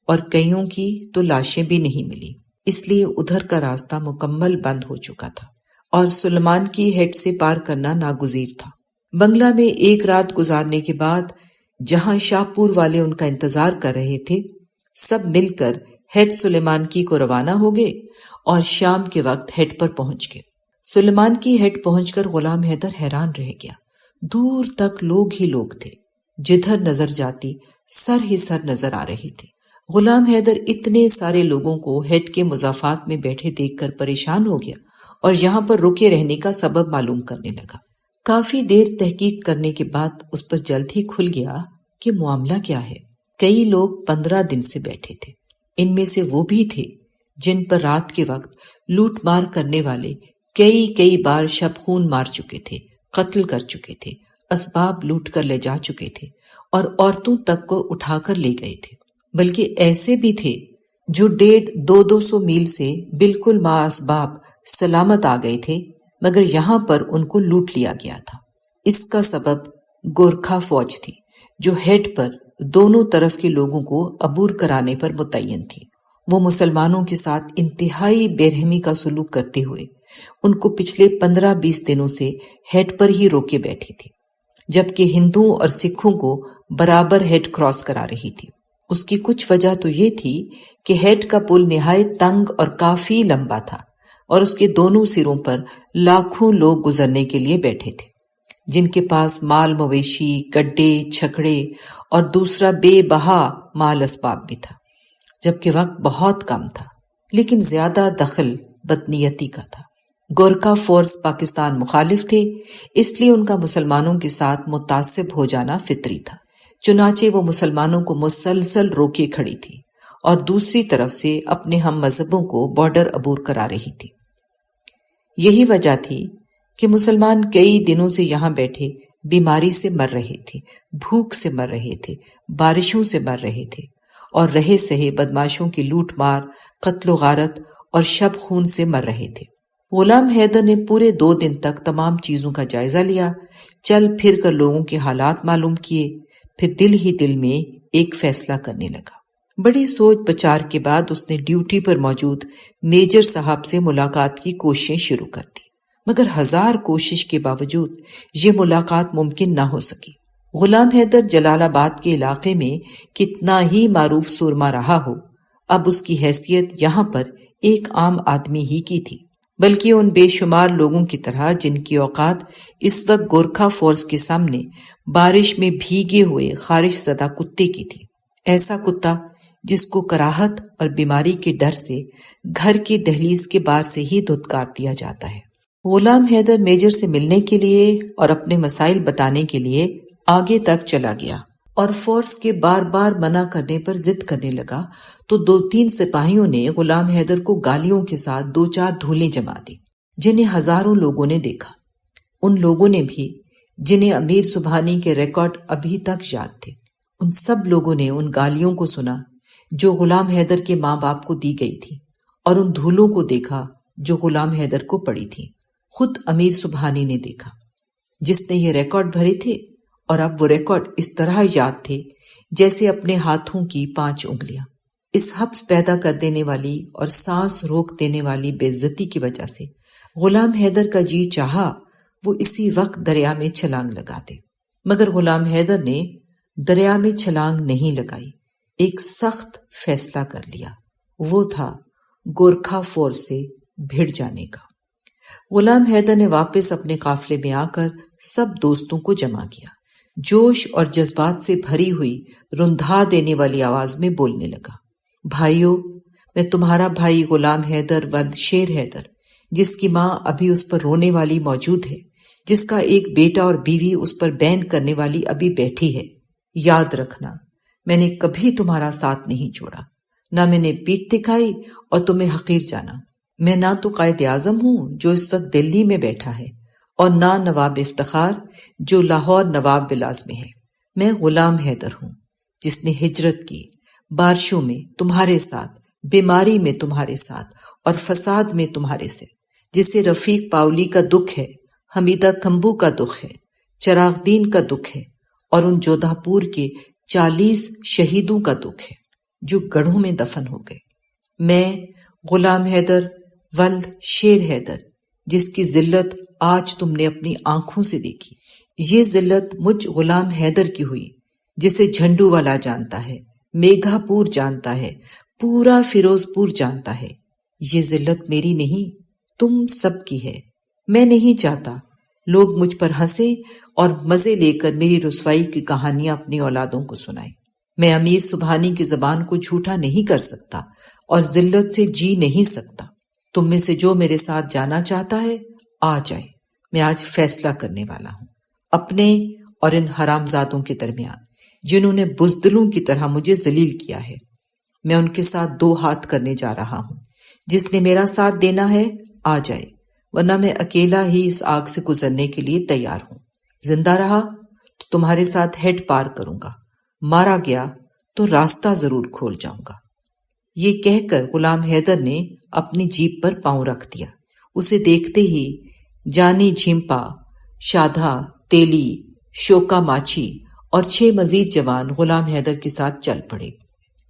اور کئیوں کی تو لاشیں بھی نہیں ملی، اس لیے ادھر کا راستہ مکمل بند ہو چکا تھا اور سلیمان کی ہیڈ سے پار کرنا ناگزیر تھا۔ بنگلہ میں 1 رات گزارنے کے بعد جہاں شاہ پور والے ان کا انتظار کر رہے تھے، سب مل کر ہیڈ سلیمان کی کو روانہ ہو گئے اور شام کے وقت ہیڈ پر پہنچ گئے۔ سلیمان کی ہیڈ پہنچ کر غلام حیدر حیران رہ گیا۔ دور تک لوگ ہی لوگ تھے، جدھر نظر جاتی سر ہی سر نظر آ رہے تھے۔ غلام حیدر اتنے سارے لوگوں کو ہیڈ کے مضافات میں بیٹھے دیکھ کر پریشان ہو گیا اور یہاں پر رکے رہنے کا سبب معلوم کرنے لگا۔ کافی دیر تحقیق کرنے کے بعد اس پر جلد ہی کھل گیا کہ معاملہ کیا ہے۔ کئی لوگ 15 دن سے بیٹھے تھے، ان میں سے وہ بھی تھے جن پر رات کے وقت لوٹ مار کرنے والے کئی بار شب خون مار چکے تھے، قتل کر چکے تھے، اسباب لوٹ کر لے جا چکے تھے اور عورتوں تک کو اٹھا کر لے گئے تھے۔ بلکہ ایسے بھی تھے جو 150-200 میل سے بالکل ما اسباب سلامت آ گئے تھے، مگر یہاں پر ان کو لوٹ لیا گیا تھا۔ اس کا سبب گورکھا فوج تھی جو ہیڈ پر دونوں طرف کے لوگوں کو عبور کرانے پر متعین تھی۔ وہ مسلمانوں کے ساتھ انتہائی بے رحمی کا سلوک کرتے ہوئے ان کو پچھلے 15-20 دنوں سے ہیڈ پر ہی روکے بیٹھی تھی، جبکہ ہندوؤں اور سکھوں کو برابر ہیڈ کراس کرا رہی تھی۔ اس کی کچھ وجہ تو یہ تھی کہ ہیڈ کا پل نہایت تنگ اور کافی لمبا تھا اور اس کے دونوں سروں پر لاکھوں لوگ گزرنے کے لیے بیٹھے تھے، جن کے پاس مال مویشی، گڈے، چھکڑے اور دوسرا بے بہا مال اسباب بھی تھا، جبکہ وقت بہت کم تھا، لیکن زیادہ دخل بدنیتی کا تھا۔ گورکھا فورس پاکستان مخالف تھے، اس لیے ان کا مسلمانوں کے ساتھ متعصب ہو جانا فطری تھا۔ چنانچہ وہ مسلمانوں کو مسلسل روکے کھڑی تھی اور دوسری طرف سے اپنے ہم مذہبوں کو بارڈر عبور کرا رہی تھی۔ یہی وجہ تھی کہ مسلمان کئی دنوں سے یہاں بیٹھے بیماری سے مر رہے تھے، بھوک سے مر رہے تھے، بارشوں سے مر رہے تھے اور رہے سہے بدماشوں کی لوٹ مار، قتل و غارت اور شب خون سے مر رہے تھے۔ غلام حیدر نے پورے 2 دن تک تمام چیزوں کا جائزہ لیا، چل پھر کر لوگوں کے حالات معلوم کیے، پھر دل ہی دل میں ایک فیصلہ کرنے لگا۔ بڑی سوچ بچار کے بعد اس نے ڈیوٹی پر موجود میجر صاحب سے ملاقات کی کوششیں شروع کر دی، مگر 1000 کوشش کے باوجود یہ ملاقات ممکن نہ ہو سکی۔ غلام حیدر جلال آباد کے علاقے میں کتنا ہی معروف سورما رہا ہو، اب اس کی حیثیت یہاں پر ایک عام آدمی ہی کی تھی، بلکہ ان بے شمار لوگوں کی طرح جن کی اوقات اس وقت گورکھا فورس کے سامنے بارش میں بھیگے ہوئے خارش زدہ کتے کی تھی۔ ایسا کتا جس کو کراہت اور بیماری کے ڈر سے گھر کی دہلیز کے بار سے ہی دھتکار دیا جاتا ہے۔ غلام حیدر میجر سے ملنے کے لیے اور اپنے مسائل بتانے کے لیے آگے تک چلا گیا اور فورس کے بار بار منع کرنے پر ضد کرنے لگا تو 2-3 سپاہیوں نے غلام حیدر کو گالیوں کے ساتھ 2-4 دھولیں جما دی، جنہیں ہزاروں لوگوں نے دیکھا۔ ان لوگوں نے بھی جنہیں امیر سبحانی کے ریکارڈ ابھی تک یاد تھے، ان سب لوگوں نے ان گالیوں کو سنا جو غلام حیدر کے ماں باپ کو دی گئی تھی، اور ان دھولوں کو دیکھا جو غلام حیدر کو پڑی تھی۔ خود امیر سبحانی نے دیکھا جس نے یہ ریکارڈ بھرے تھے، اور اب وہ ریکارڈ اس طرح یاد تھے جیسے اپنے ہاتھوں کی 5 انگلیاں۔ اس حبس پیدا کر دینے والی اور سانس روک دینے والی بے عزتی کی وجہ سے غلام حیدر کا جی چاہا وہ اسی وقت دریا میں چھلانگ لگا دے، مگر غلام حیدر نے دریا میں چھلانگ نہیں لگائی، ایک سخت فیصلہ کر لیا، وہ تھا گورکھا فورس سے بھڑ جانے کا۔ غلام حیدر نے واپس اپنے قافلے میں آ کر سب دوستوں کو جمع کیا، جوش اور جذبات سے بھری ہوئی رندھا دینے والی آواز میں بولنے لگا، بھائیو، میں تمہارا بھائی غلام حیدر ولد شیر حیدر، جس کی ماں ابھی اس پر رونے والی موجود ہے، جس کا ایک بیٹا اور بیوی اس پر بین کرنے والی ابھی بیٹھی ہے، یاد رکھنا میں نے کبھی تمہارا ساتھ نہیں چھوڑا، نہ میں نے پیٹھ دکھائی اور تمہیں حقیر جانا۔ میں نہ تو قائد اعظم ہوں جو اس وقت دلی میں بیٹھا ہے، اور نہ نواب افتخار جو لاہور نواب ولاز میں ہے۔ میں غلام حیدر ہوں جس نے ہجرت کی، بارشوں میں تمہارے ساتھ، بیماری میں تمہارے ساتھ، اور فساد میں تمہارے سے، جسے رفیق پاولی کا دکھ ہے، حمیدہ کمبو کا دکھ ہے، چراغ دین کا دکھ ہے، اور ان جودھا پور کے 40 شہیدوں کا دکھ ہے جو گڑھوں میں دفن ہو گئے۔ میں غلام حیدر ولد شیر حیدر، جس کی ذلت آج تم نے اپنی آنکھوں سے دیکھی، یہ ذلت مجھ غلام حیدر کی ہوئی جسے جھنڈو والا جانتا ہے، میگھا پور جانتا ہے، پورا فیروز پور جانتا ہے۔ یہ ذلت میری نہیں، تم سب کی ہے۔ میں نہیں چاہتا لوگ مجھ پر ہنسیں اور مزے لے کر میری رسوائی کی کہانیاں اپنی اولادوں کو سنائیں۔ میں امیر سبحانی کی زبان کو جھوٹا نہیں کر سکتا اور ذلت سے جی نہیں سکتا۔ تم میں سے جو میرے ساتھ جانا چاہتا ہے آ جائے۔ میں آج فیصلہ کرنے والا ہوں اپنے اور ان حرامزادوں کے درمیان جنہوں نے بزدلوں کی طرح مجھے ذلیل کیا ہے۔ میں ان کے ساتھ 2 ہاتھ کرنے جا رہا ہوں۔ جس نے میرا ساتھ دینا ہے آ جائے، ورنہ میں اکیلا ہی اس آگ سے گزرنے کے لیے تیار ہوں۔ زندہ رہا تو تمہارے ساتھ ہیڈ پار کروں گا، مارا گیا تو راستہ ضرور کھول جاؤں گا۔ یہ کہہ کر غلام حیدر نے اپنی جیپ پر پاؤں رکھ دیا۔ اسے دیکھتے ہی جانی جھیمپا، شادھا، تیلی، شوکا ماچھی اور 6 مزید جوان غلام حیدر کے ساتھ چل پڑے۔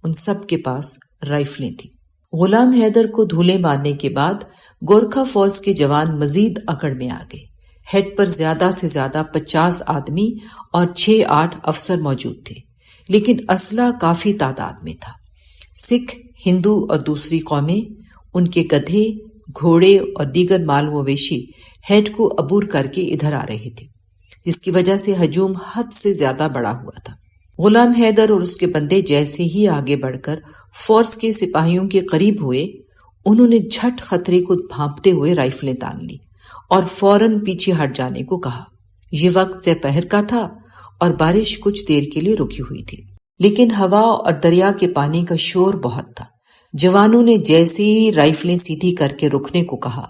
ان سب کے پاس رائفلیں تھیں۔ غلام حیدر کو دھولے مارنے کے بعد گورکھا فوج کے جوان مزید اکڑ میں آ گئے۔ ہیڈ پر زیادہ سے زیادہ 50 آدمی اور 6-8 افسر موجود تھے، لیکن اسلحہ کافی تعداد میں تھا۔ سکھ، ہندو اور دوسری قومیں، ان کے گدھے، گھوڑے اور دیگر مال مویشی ہیڈ کو عبور کر کے ادھر آ رہے تھے، جس کی وجہ سے ہجوم حد سے زیادہ بڑا ہوا تھا۔ غلام حیدر اور اس کے بندے جیسے ہی آگے بڑھ کر فورس کے سپاہیوں کے قریب ہوئے، انہوں نے جھٹ خطرے کو بھانپتے ہوئے رائفلیں تان لی اور فوراً پیچھے ہٹ جانے کو کہا۔ یہ وقت سپہر کا تھا اور بارش کچھ دیر کے لیے رکی ہوئی تھی، لیکن ہوا اور دریا کے پانی کا شور بہت تھا۔ جوانوں نے جیسے ہی رائفلیں سیدھی کر کے رکنے کو کہا،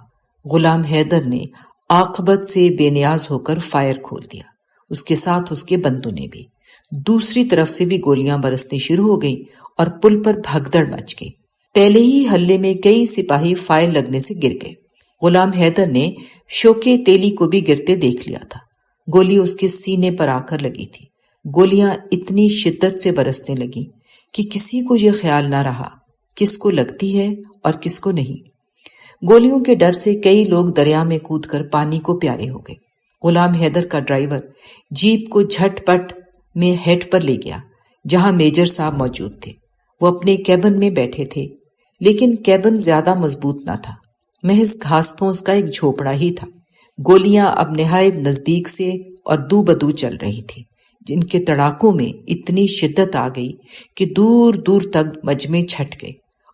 غلام حیدر نے عاقبت سے بے نیاز ہو کر فائر کھول دیا، اس کے ساتھ اس کے بندوں نے بھی۔ دوسری طرف سے بھی گولیاں برسنی شروع ہو گئیں اور پل پر بھگدڑ مچ گئی۔ پہلے ہی حلے میں کئی سپاہی فائر لگنے سے گر گئے۔ غلام حیدر نے شوکے تیلی کو بھی گرتے دیکھ لیا تھا۔ گولی اس کے سینے پر آ کر لگی تھی۔ گولیاں اتنی شدت سے برسنے لگیں کہ کسی کو یہ خیال نہ رہا کس کو لگتی ہے اور کس کو نہیں۔ گولیوں کے ڈر سے کئی لوگ دریا میں کود کر پانی کو پیارے ہو گئے۔ غلام حیدر کا ڈرائیور جیپ کو جھٹ پٹ میں ہیڈ پر لے گیا جہاں میجر صاحب موجود تھے۔ وہ اپنے کیبن میں بیٹھے تھے، لیکن کیبن زیادہ مضبوط نہ تھا، محض گھاس پھوس کا ایک جھوپڑا ہی تھا۔ گولیاں اب نہایت نزدیک سے اور دو بدو چل رہی تھی، جن کے تڑاکوں میں اتنی شدت آ گئی کہ دور دور تک مجمع چھٹ گئے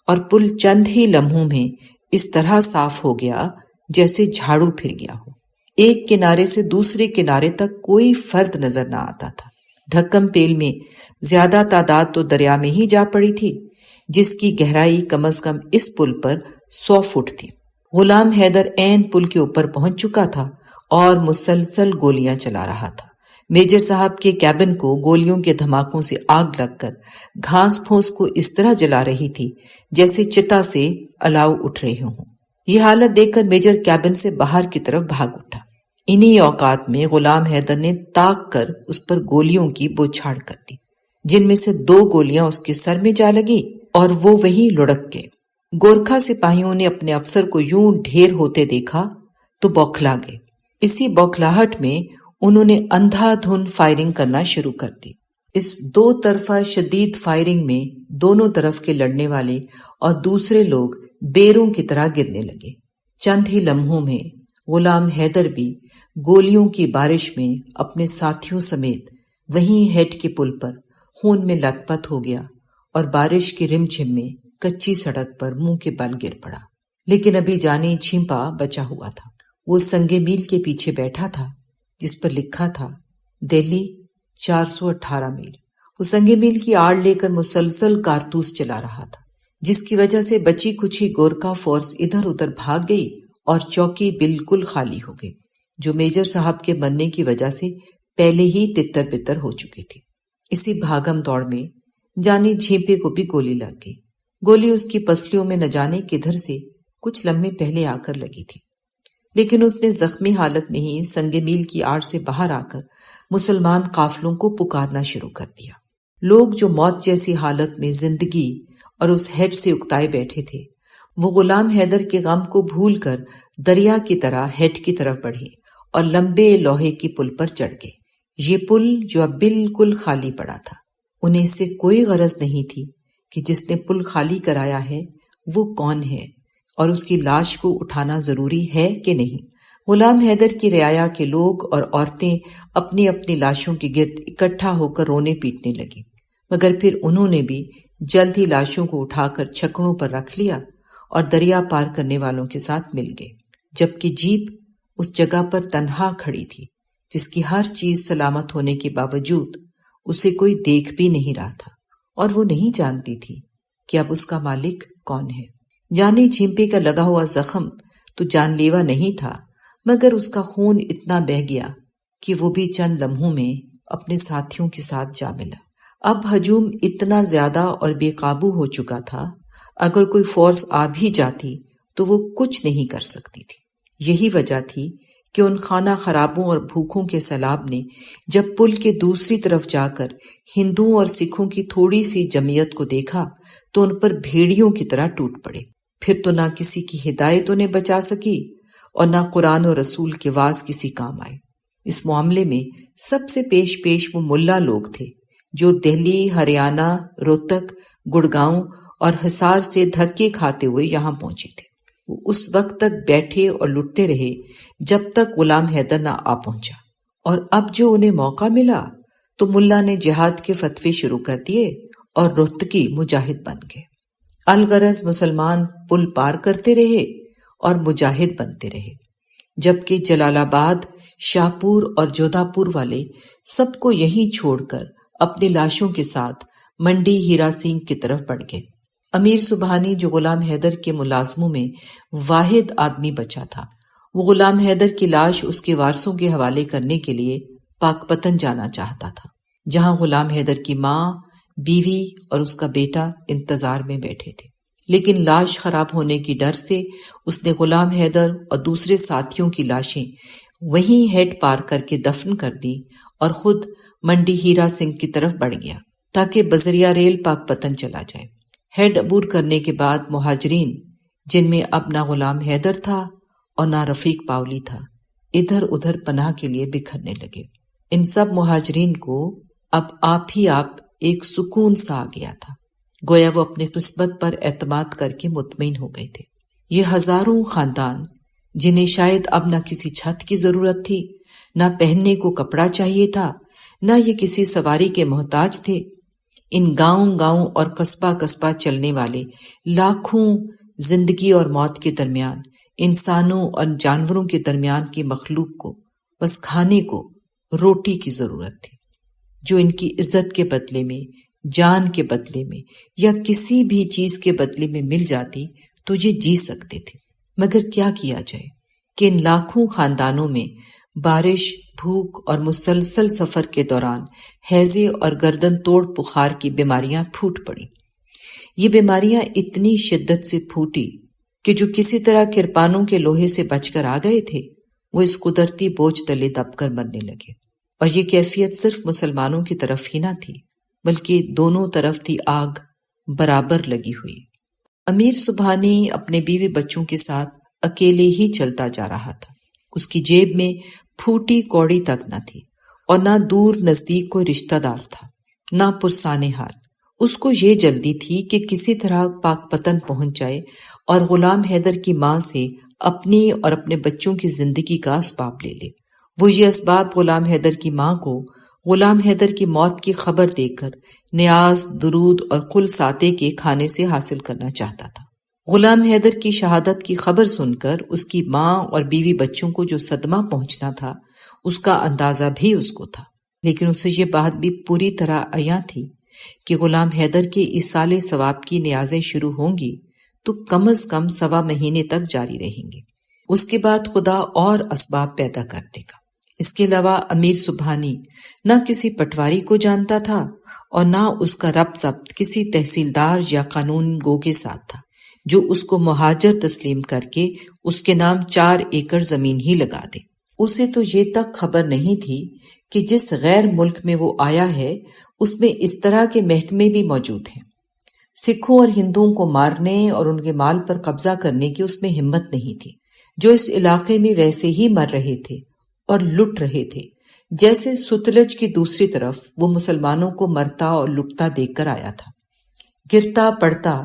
اور پل چند ہی لمحوں میں اس طرح صاف ہو گیا جیسے جھاڑو پھر گیا ہو۔ ایک کنارے سے دوسرے کنارے تک کوئی فرد نظر نہ آتا تھا۔ دھکم پیل میں زیادہ تعداد تو دریا میں ہی جا پڑی تھی، جس کی گہرائی کم از کم اس پل پر 100 فٹ تھی۔ غلام حیدر عین پل کے اوپر پہنچ چکا تھا اور مسلسل گولیاں چلا رہا تھا۔ میجر صاحب کے کیبن کو گولیوں کے دھماکوں سے آگ لگ کر گھاس پھوس کو اس طرح جلا رہی تھی جیسے چتا سے الاؤ اٹھ رہے ہوں۔ یہ حالت دیکھ کر میجر کیبن سے باہر کی طرف بھاگ اٹھا۔ انہی اوقات میں غلام حیدر نے تاک کر اس پر گولیوں کی بوچھاڑ کر دی، جن میں سے 2 گولیاں اس کے سر میں جا لگی اور وہ وہیں لڑک گئے۔ گورکھا سپاہیوں نے اپنے افسر کو یوں ڈھیر ہوتے دیکھا تو بوکھلا گئے۔ اسی بوکھلاہٹ میں انہوں نے اندھا دھند فائرنگ کرنا شروع کر دی۔ اس 2 طرفہ شدید فائرنگ میں دونوں طرف کے لڑنے والے اور دوسرے لوگ بیروں کی طرح گرنے لگے۔ چند ہی لمحوں میں غلام حیدر بھی گولیوں کی بارش میں اپنے ساتھیوں سمیت وہیں ہیڈ کے پل پر خون میں لت پت ہو گیا اور بارش کی رم جھم میں کچی سڑک پر منہ کے بل گر پڑا، لیکن ابھی جانے جھیمپا بچا ہوا تھا۔ وہ سنگ میل کے پیچھے بیٹھا تھا جس پر لکھا تھا دہلی 418 میل۔ وہ سنگ میل کی آڑ لے کر مسلسل کارتوس چلا رہا تھا، جس کی وجہ سے بچی کچھی گورکھا فورس ادھر ادھر بھاگ گئی اور چوکی بالکل خالی ہو گئی، جو میجر صاحب کے بننے کی وجہ سے پہلے ہی تتر بتر ہو چکی تھی۔ اسی بھاگم دوڑ میں جانے جھیپے کو بھی گولی لگ گئی۔ گولی اس کی پسلیوں میں نہ جانے کدھر سے کچھ لمحے پہلے آ کر لگی تھی، لیکن اس نے زخمی حالت میں ہی سنگ میل کی آڑ سے باہر آ کر مسلمان قافلوں کو پکارنا شروع کر دیا۔ لوگ جو موت جیسی حالت میں زندگی اور اس ہیڈ سے اکتائے بیٹھے تھے، وہ غلام حیدر کے غم کو بھول کر دریا کی طرح ہیڈ کی طرف بڑھے اور لمبے لوہے کی پل پر چڑھ گئے۔ یہ پل جو اب بالکل خالی پڑا تھا، انہیں اس سے کوئی غرض نہیں تھی کہ جس نے پل خالی کرایا ہے وہ کون ہے اور اس کی لاش کو اٹھانا ضروری ہے کہ نہیں۔ غلام حیدر کی رعایا کے لوگ اور عورتیں اپنی اپنی لاشوں کے گرد اکٹھا ہو کر رونے پیٹنے لگے، مگر پھر انہوں نے بھی جلد ہی لاشوں کو اٹھا کر چھکڑوں پر رکھ لیا اور دریا پار کرنے والوں کے ساتھ مل گئے، جبکہ جیپ اس جگہ پر تنہا کھڑی تھی جس کی ہر چیز سلامت ہونے کے باوجود اسے کوئی دیکھ بھی نہیں رہا تھا، اور وہ نہیں جانتی تھی کہ اب اس کا مالک کون ہے۔ جانے جھیمپے کا لگا ہوا زخم تو جان لیوا نہیں تھا، مگر اس کا خون اتنا بہہ گیا کہ وہ بھی چند لمحوں میں اپنے ساتھیوں کے ساتھ جا ملا۔ اب ہجوم اتنا زیادہ اور بے قابو ہو چکا تھا، اگر کوئی فورس آ بھی جاتی تو وہ کچھ نہیں کر سکتی تھی۔ یہی وجہ تھی کہ ان خانہ خرابوں اور بھوکوں کے سیلاب نے جب پل کے دوسری طرف جا کر ہندوؤں اور سکھوں کی تھوڑی سی جمعیت کو دیکھا تو ان پر بھیڑیوں کی طرح ٹوٹ پڑے۔ پھر تو نہ کسی کی ہدایت انہیں بچا سکی اور نہ قرآن و رسول کے واعظ کسی کام آئے۔ اس معاملے میں سب سے پیش وہ ملا لوگ تھے جو دہلی، ہریانہ، روہتک، گڑگاؤں اور حصار سے دھکے کھاتے ہوئے یہاں پہنچے تھے۔ وہ اس وقت تک بیٹھے اور لٹتے رہے جب تک غلام حیدر نہ آ پہنچا، اور اب جو انہیں موقع ملا تو ملا نے جہاد کے فتوے شروع کر دیے اور روہتکی مجاہد بن گئے۔ الغرض مسلمان پل پار کرتے رہے اور مجاہد بنتے رہے، جبکہ جلال آباد، شاہپور اور جودھا پور والے سب کو یہیں چھوڑ کر اپنی لاشوں کے ساتھ منڈی ہیرا سنگھ کی طرف بڑھ گئے۔ امیر سبحانی جو غلام حیدر کے ملازموں میں واحد آدمی بچا تھا، وہ غلام حیدر کی لاش اس کے وارثوں کے حوالے کرنے کے لیے پاک پتن جانا چاہتا تھا، جہاں غلام حیدر کی ماں، بیوی اور اس کا بیٹا انتظار میں بیٹھے تھے، لیکن لاش خراب ہونے کی ڈر سے اس نے غلام حیدر اور دوسرے ساتھیوں کی لاشیں وہیں ہیڈ پار کر کے دفن کر دی اور خود منڈی ہیرا سنگھ کی طرف بڑھ گیا تاکہ بذریعہ ریل پاک پتن چلا جائے۔ ہیڈ عبور کرنے کے بعد مہاجرین، جن میں اب نہ غلام حیدر تھا اور نہ رفیق پاولی تھا، ادھر ادھر پناہ کے لیے بکھرنے لگے۔ ان سب مہاجرین کو اب آپ ہی آپ ایک سکون سا آ گیا تھا، گویا وہ اپنی قسمت پر اعتماد کر کے مطمئن ہو گئے تھے۔ یہ ہزاروں خاندان جنہیں شاید اب نہ کسی چھت کی ضرورت تھی، نہ پہننے کو کپڑا چاہیے تھا، نہ یہ کسی سواری کے محتاج تھے، ان گاؤں گاؤں اور قصبہ قصبہ چلنے والے لاکھوں زندگی اور موت کے درمیان، انسانوں اور جانوروں کے درمیان کی مخلوق کو بس کھانے کو روٹی کی ضرورت تھی، جو ان کی عزت کے بدلے میں، جان کے بدلے میں یا کسی بھی چیز کے بدلے میں مل جاتی تو یہ جی سکتے تھے۔ مگر کیا کیا جائے کہ ان لاکھوں خاندانوں میں بارش، بھوک اور مسلسل سفر کے دوران ہیضے اور گردن توڑ بخار کی بیماریاں پھوٹ پڑیں۔ یہ بیماریاں اتنی شدت سے پھوٹی کہ جو کسی طرح کرپانوں کے لوہے سے بچ کر آ گئے تھے، وہ اس قدرتی بوجھ تلے دب کر مرنے لگے۔ اور یہ کیفیت صرف مسلمانوں کی طرف ہی نہ تھی، بلکہ دونوں طرف تھی آگ برابر لگی ہوئی۔ امیر سبحانی اپنے بیوی بچوں کے ساتھ اکیلے ہی چلتا جا رہا تھا۔ اس کی جیب میں پھوٹی کوڑی تک نہ تھی، اور نہ دور نزدیک کوئی رشتہ دار تھا، نہ پرسان حال۔ اس کو یہ جلدی تھی کہ کسی طرح پاک پتن پہنچ جائے اور غلام حیدر کی ماں سے اپنی اور اپنے بچوں کی زندگی کا اسباب لے لے۔ وہ یہ اسباب غلام حیدر کی ماں کو غلام حیدر کی موت کی خبر دے کر نیاز، درود اور کل ساتے کے کھانے سے حاصل کرنا چاہتا تھا۔ غلام حیدر کی شہادت کی خبر سن کر اس کی ماں اور بیوی بچوں کو جو صدمہ پہنچنا تھا اس کا اندازہ بھی اس کو تھا، لیکن اسے یہ بات بھی پوری طرح عیاں تھی کہ غلام حیدر کے ایصال ثواب کی نیازیں شروع ہوں گی تو کم از کم 1.25 مہینے تک جاری رہیں گے۔ اس کے بعد خدا اور اسباب پیدا کر دے گا۔ اس کے علاوہ امیر سبحانی نہ کسی پٹواری کو جانتا تھا اور نہ اس کا ربط ضبط کسی تحصیلدار یا قانون گو کے ساتھ تھا جو اس کو مہاجر تسلیم کر کے اس کے نام 4 ایکڑ زمین ہی لگا دے۔ اسے تو یہ تک خبر نہیں تھی کہ جس غیر ملک میں وہ آیا ہے اس میں اس طرح کے محکمے بھی موجود ہیں۔ سکھوں اور ہندوؤں کو مارنے اور ان کے مال پر قبضہ کرنے کی اس میں ہمت نہیں تھی، جو اس علاقے میں ویسے ہی مر رہے تھے اور لٹ رہے تھے جیسے ستلج کی دوسری طرف وہ مسلمانوں کو مرتا اور لٹتا دیکھ کر آیا تھا۔ گرتا پڑتا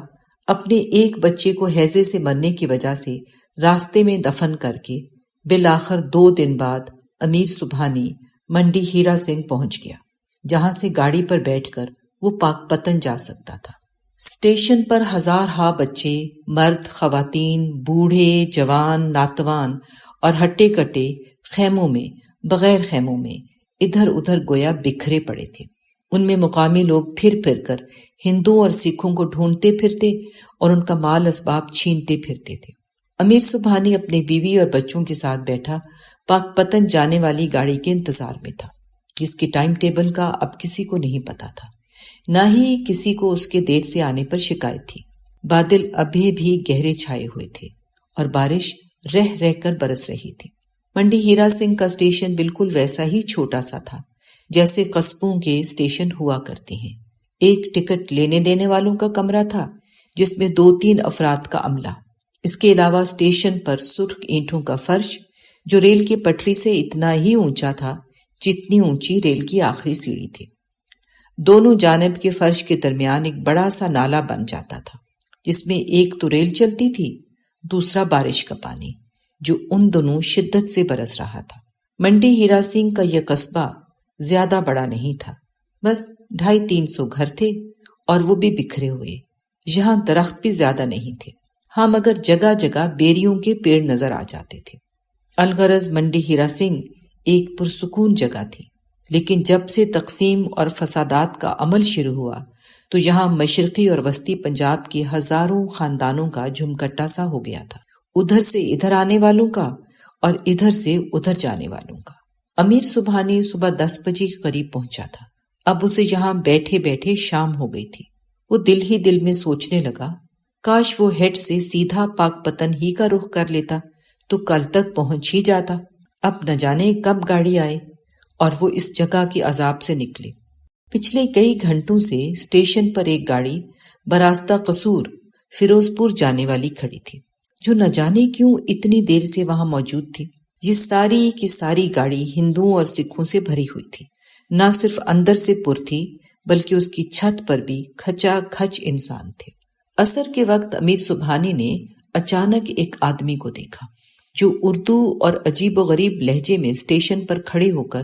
اپنے ایک بچے کو ہیضے سے مرنے کی وجہ سے راستے میں دفن کر کے بالآخر 2 دن بعد امیر سبحانی منڈی ہیرا سنگھ پہنچ گیا، جہاں سے گاڑی پر بیٹھ کر وہ پاک پتن جا سکتا تھا۔ اسٹیشن پر ہزارہا بچے، مرد، خواتین، بوڑھے، جوان، ناتوان اور ہٹے کٹے خیموں میں، بغیر خیموں میں ادھر ادھر گویا بکھرے پڑے تھے۔ ان میں مقامی لوگ پھر پھر کر ہندوؤں اور سکھوں کو ڈھونڈتے پھرتے اور ان کا مال اسباب چھینتے پھرتے تھے۔ امیر سبحانی اپنی بیوی اور بچوں کے ساتھ بیٹھا پاک پتن جانے والی گاڑی کے انتظار میں تھا، جس کی ٹائم ٹیبل کا اب کسی کو نہیں پتا تھا، نہ ہی کسی کو اس کے دیر سے آنے پر شکایت تھی۔ بادل ابھی بھی گہرے چھائے ہوئے تھے اور بارش رہ رہ کر برس رہی تھی۔ منڈی ہیرا سنگھ کا اسٹیشن بالکل ویسا ہی چھوٹا سا تھا جیسے قصبوں کے اسٹیشن ہوا کرتے ہیں۔ ایک ٹکٹ لینے دینے والوں کا کمرہ تھا جس میں 2-3 افراد کا عملہ۔ اس کے علاوہ اسٹیشن پر سرخ اینٹوں کا فرش جو ریل کی پٹری سے اتنا ہی اونچا تھا جتنی اونچی ریل کی آخری سیڑھی تھی۔ دونوں جانب کے فرش کے درمیان ایک بڑا سا نالا بن جاتا تھا جس میں ایک تو ریل چلتی تھی، دوسرا بارش کا پانی جو ان دونوں شدت سے برس رہا تھا۔ منڈی ہیرا سنگھ کا یہ قصبہ زیادہ بڑا نہیں تھا، بس 250-300 گھر تھے اور وہ بھی بکھرے ہوئے۔ یہاں درخت بھی زیادہ نہیں تھے، ہاں مگر جگہ جگہ بیریوں کے پیڑ نظر آ جاتے تھے۔ الغرض منڈی ہیرا سنگھ ایک پرسکون جگہ تھی، لیکن جب سے تقسیم اور فسادات کا عمل شروع ہوا تو یہاں مشرقی اور وسطی پنجاب کے ہزاروں خاندانوں کا جھمکٹا سا ہو گیا تھا، ادھر سے ادھر آنے والوں کا اور ادھر سے ادھر جانے والوں کا۔ امیر سبحانی صبح 10 بجے کے قریب پہنچا تھا۔ اب اسے یہاں بیٹھے بیٹھے شام ہو گئی تھی۔ وہ دل ہی دل میں سوچنے لگا، کاش وہ ہیڈ سے سیدھا پاک پتن ہی کا رخ کر لیتا تو کل تک پہنچ ہی جاتا۔ اب نہ جانے کب گاڑی آئے اور وہ اس جگہ کے عذاب سے نکلے۔ پچھلے کئی گھنٹوں سے اسٹیشن پر ایک گاڑی براستہ قصور فیروز پور جانے والی کھڑی تھی، جو نہ جانے کیوں اتنی دیر سے وہاں موجود تھی۔ یہ ساری کی ساری گاڑی ہندوؤں اور سکھوں سے بھری ہوئی تھی، نہ صرف اندر سے پر تھی بلکہ اس کی چھت پر بھی کھچا کھچ انسان تھے۔ عصر کے وقت امیر سبحانی نے اچانک ایک آدمی کو دیکھا جو اردو اور عجیب و غریب لہجے میں اسٹیشن پر کھڑے ہو کر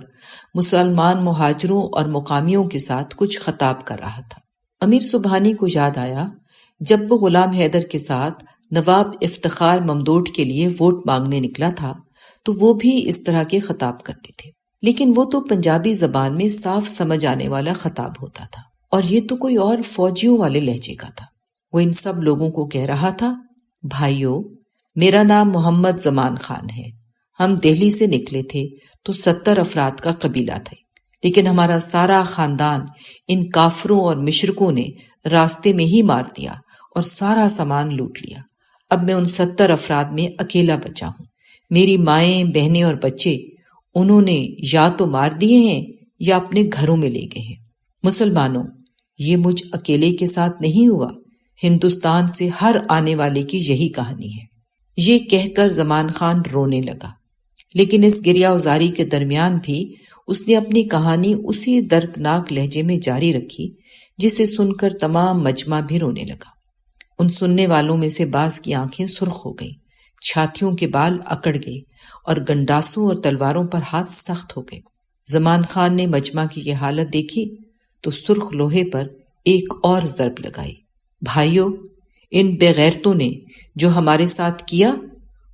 مسلمان مہاجروں اور مقامیوں کے ساتھ کچھ خطاب کر رہا تھا۔ امیر سبحانی کو یاد آیا جب وہ غلام حیدر کے ساتھ نواب افتخار ممدوٹ کے لیے ووٹ مانگنے نکلا تھا تو وہ بھی اس طرح کے خطاب کرتے تھے، لیکن وہ تو پنجابی زبان میں صاف سمجھ آنے والا خطاب ہوتا تھا، اور یہ تو کوئی اور فوجیوں والے لہجے کا تھا۔ وہ ان سب لوگوں کو کہہ رہا تھا، بھائیو، میرا نام محمد زمان خان ہے، ہم دہلی سے نکلے تھے تو 70 افراد کا قبیلہ تھے، لیکن ہمارا سارا خاندان ان کافروں اور مشرکوں نے راستے میں ہی مار دیا اور سارا سامان لوٹ لیا۔ اب میں ان 70 افراد میں اکیلا بچا ہوں۔ میری مائیں، بہنیں اور بچے انہوں نے یا تو مار دیے ہیں یا اپنے گھروں میں لے گئے ہیں۔ مسلمانوں، یہ مجھ اکیلے کے ساتھ نہیں ہوا، ہندوستان سے ہر آنے والے کی یہی کہانی ہے۔ یہ کہہ کر زمان خان رونے لگا، لیکن اس گریہ ازاری کے درمیان بھی اس نے اپنی کہانی اسی دردناک لہجے میں جاری رکھی جسے سن کر تمام مجمع بھی رونے لگا۔ ان سننے والوں میں سے بعض کی آنکھیں سرخ ہو گئیں، چھاتیوں کے بال اکڑ گئے اور گنڈاسوں اور تلواروں پر ہاتھ سخت ہو گئے۔ زمان خان نے مجمع کی یہ حالت دیکھی تو سرخ لوہے پر ایک اور ضرب لگائی. بھائیو، ان بے غیرتوں نے جو ہمارے ساتھ کیا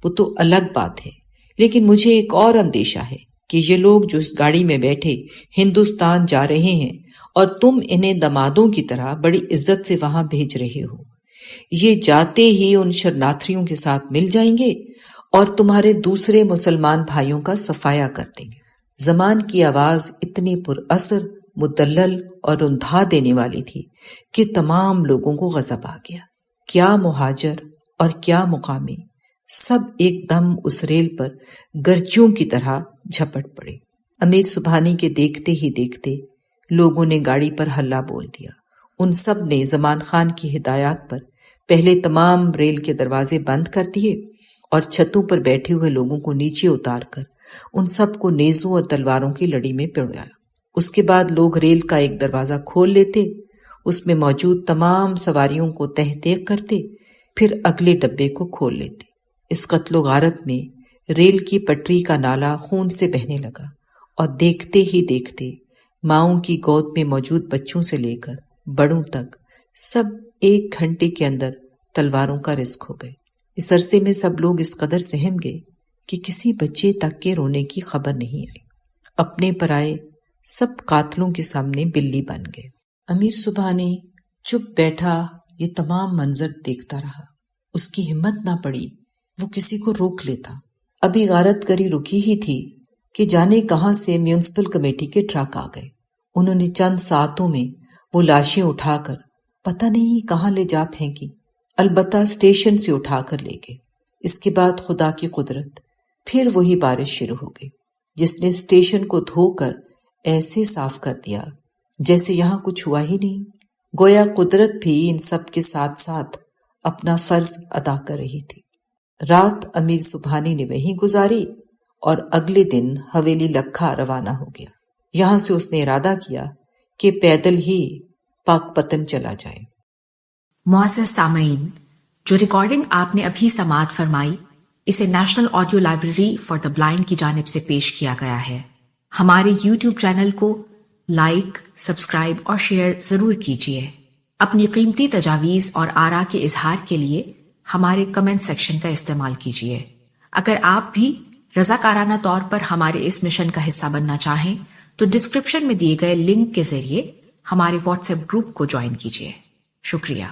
وہ تو الگ بات ہے، لیکن مجھے ایک اور اندیشہ ہے کہ یہ لوگ جو اس گاڑی میں بیٹھے ہندوستان جا رہے ہیں اور تم انہیں دمادوں کی طرح بڑی عزت سے وہاں بھیج رہے ہو، یہ جاتے ہی ان شرناتھریوں کے ساتھ مل جائیں گے اور تمہارے دوسرے مسلمان بھائیوں کا صفایا کر دیں گے. زمان کی آواز اتنی پر اثر، مدلل اور رندھا دینے والی تھی کہ تمام لوگوں کو غضب آ گیا. کیا مہاجر اور کیا مقامی، سب ایک دم اس ریل پر گرچوں کی طرح جھپٹ پڑے. امیر سبحانی کے دیکھتے ہی دیکھتے لوگوں نے گاڑی پر ہلہ بول دیا. ان سب نے زمان خان کی ہدایات پر پہلے تمام ریل کے دروازے بند کر دیے اور چھتوں پر بیٹھے ہوئے لوگوں کو نیچے اتار کر ان سب کو نیزوں اور تلواروں کی لڑی میں پڑوایا. اس کے بعد لوگ ریل کا ایک دروازہ کھول لیتے، اس میں موجود تمام سواریوں کو تہ تیغ کرتے، پھر اگلے ڈبے کو کھول لیتے. اس قتل و غارت میں ریل کی پٹری کا نالا خون سے بہنے لگا اور دیکھتے ہی دیکھتے ماؤں کی گود میں موجود بچوں سے لے کر بڑوں تک سب 1 گھنٹے کے اندر تلواروں کا رزق ہو گئے. اس عرصے میں سب لوگ اس قدر سہم گئے کہ کسی بچے تک کے رونے کی خبر نہیں آئی. اپنے پرائے سب قاتلوں کے سامنے بلی بن گئے. امیر سبحانی چپ بیٹھا یہ تمام منظر دیکھتا رہا. اس کی ہمت نہ پڑی وہ کسی کو روک لیتا. ابھی غارت گری رکی ہی تھی کہ جانے کہاں سے میونسپل کمیٹی کے ٹرک آ گئے. انہوں نے چند ساعتوں میں وہ لاشیں اٹھا کر پتہ نہیں کہاں لے جا پھینکی، البتہ اسٹیشن سے اٹھا کر لے گئے. اس کے بعد خدا کی قدرت، پھر وہی بارش شروع ہو گئی جس نے اسٹیشن کو دھو کر ایسے صاف کر دیا جیسے یہاں کچھ ہوا ہی نہیں. گویا قدرت بھی ان سب کے ساتھ ساتھ اپنا فرض ادا کر رہی تھی. رات امیر سبحانی نے وہیں گزاری اور اگلے دن حویلی لکھا روانہ ہو گیا. یہاں سے اس نے ارادہ کیا کہ پیدل ہی پاک پتن چلا جائے. معزز سامعین، جو ریکارڈنگ آپ نے ابھی سماعت فرمائی اسے national audio library for the blind کی جانب سے پیش کیا گیا ہے. ہمارے یوٹیوب چینل کو لائک، سبسکرائب اور شیئر ضرور کیجیے. اپنی قیمتی تجاویز اور آراء کے اظہار کے لیے ہمارے کمنٹ سیکشن کا استعمال کیجیے. اگر آپ بھی رضاکارانہ طور پر ہمارے اس مشن کا حصہ بننا چاہیں تو ڈسکرپشن میں دیے گئے لنک کے ذریعے ہمارے واٹس ایپ گروپ کو جوائن کیجیے. شکریہ.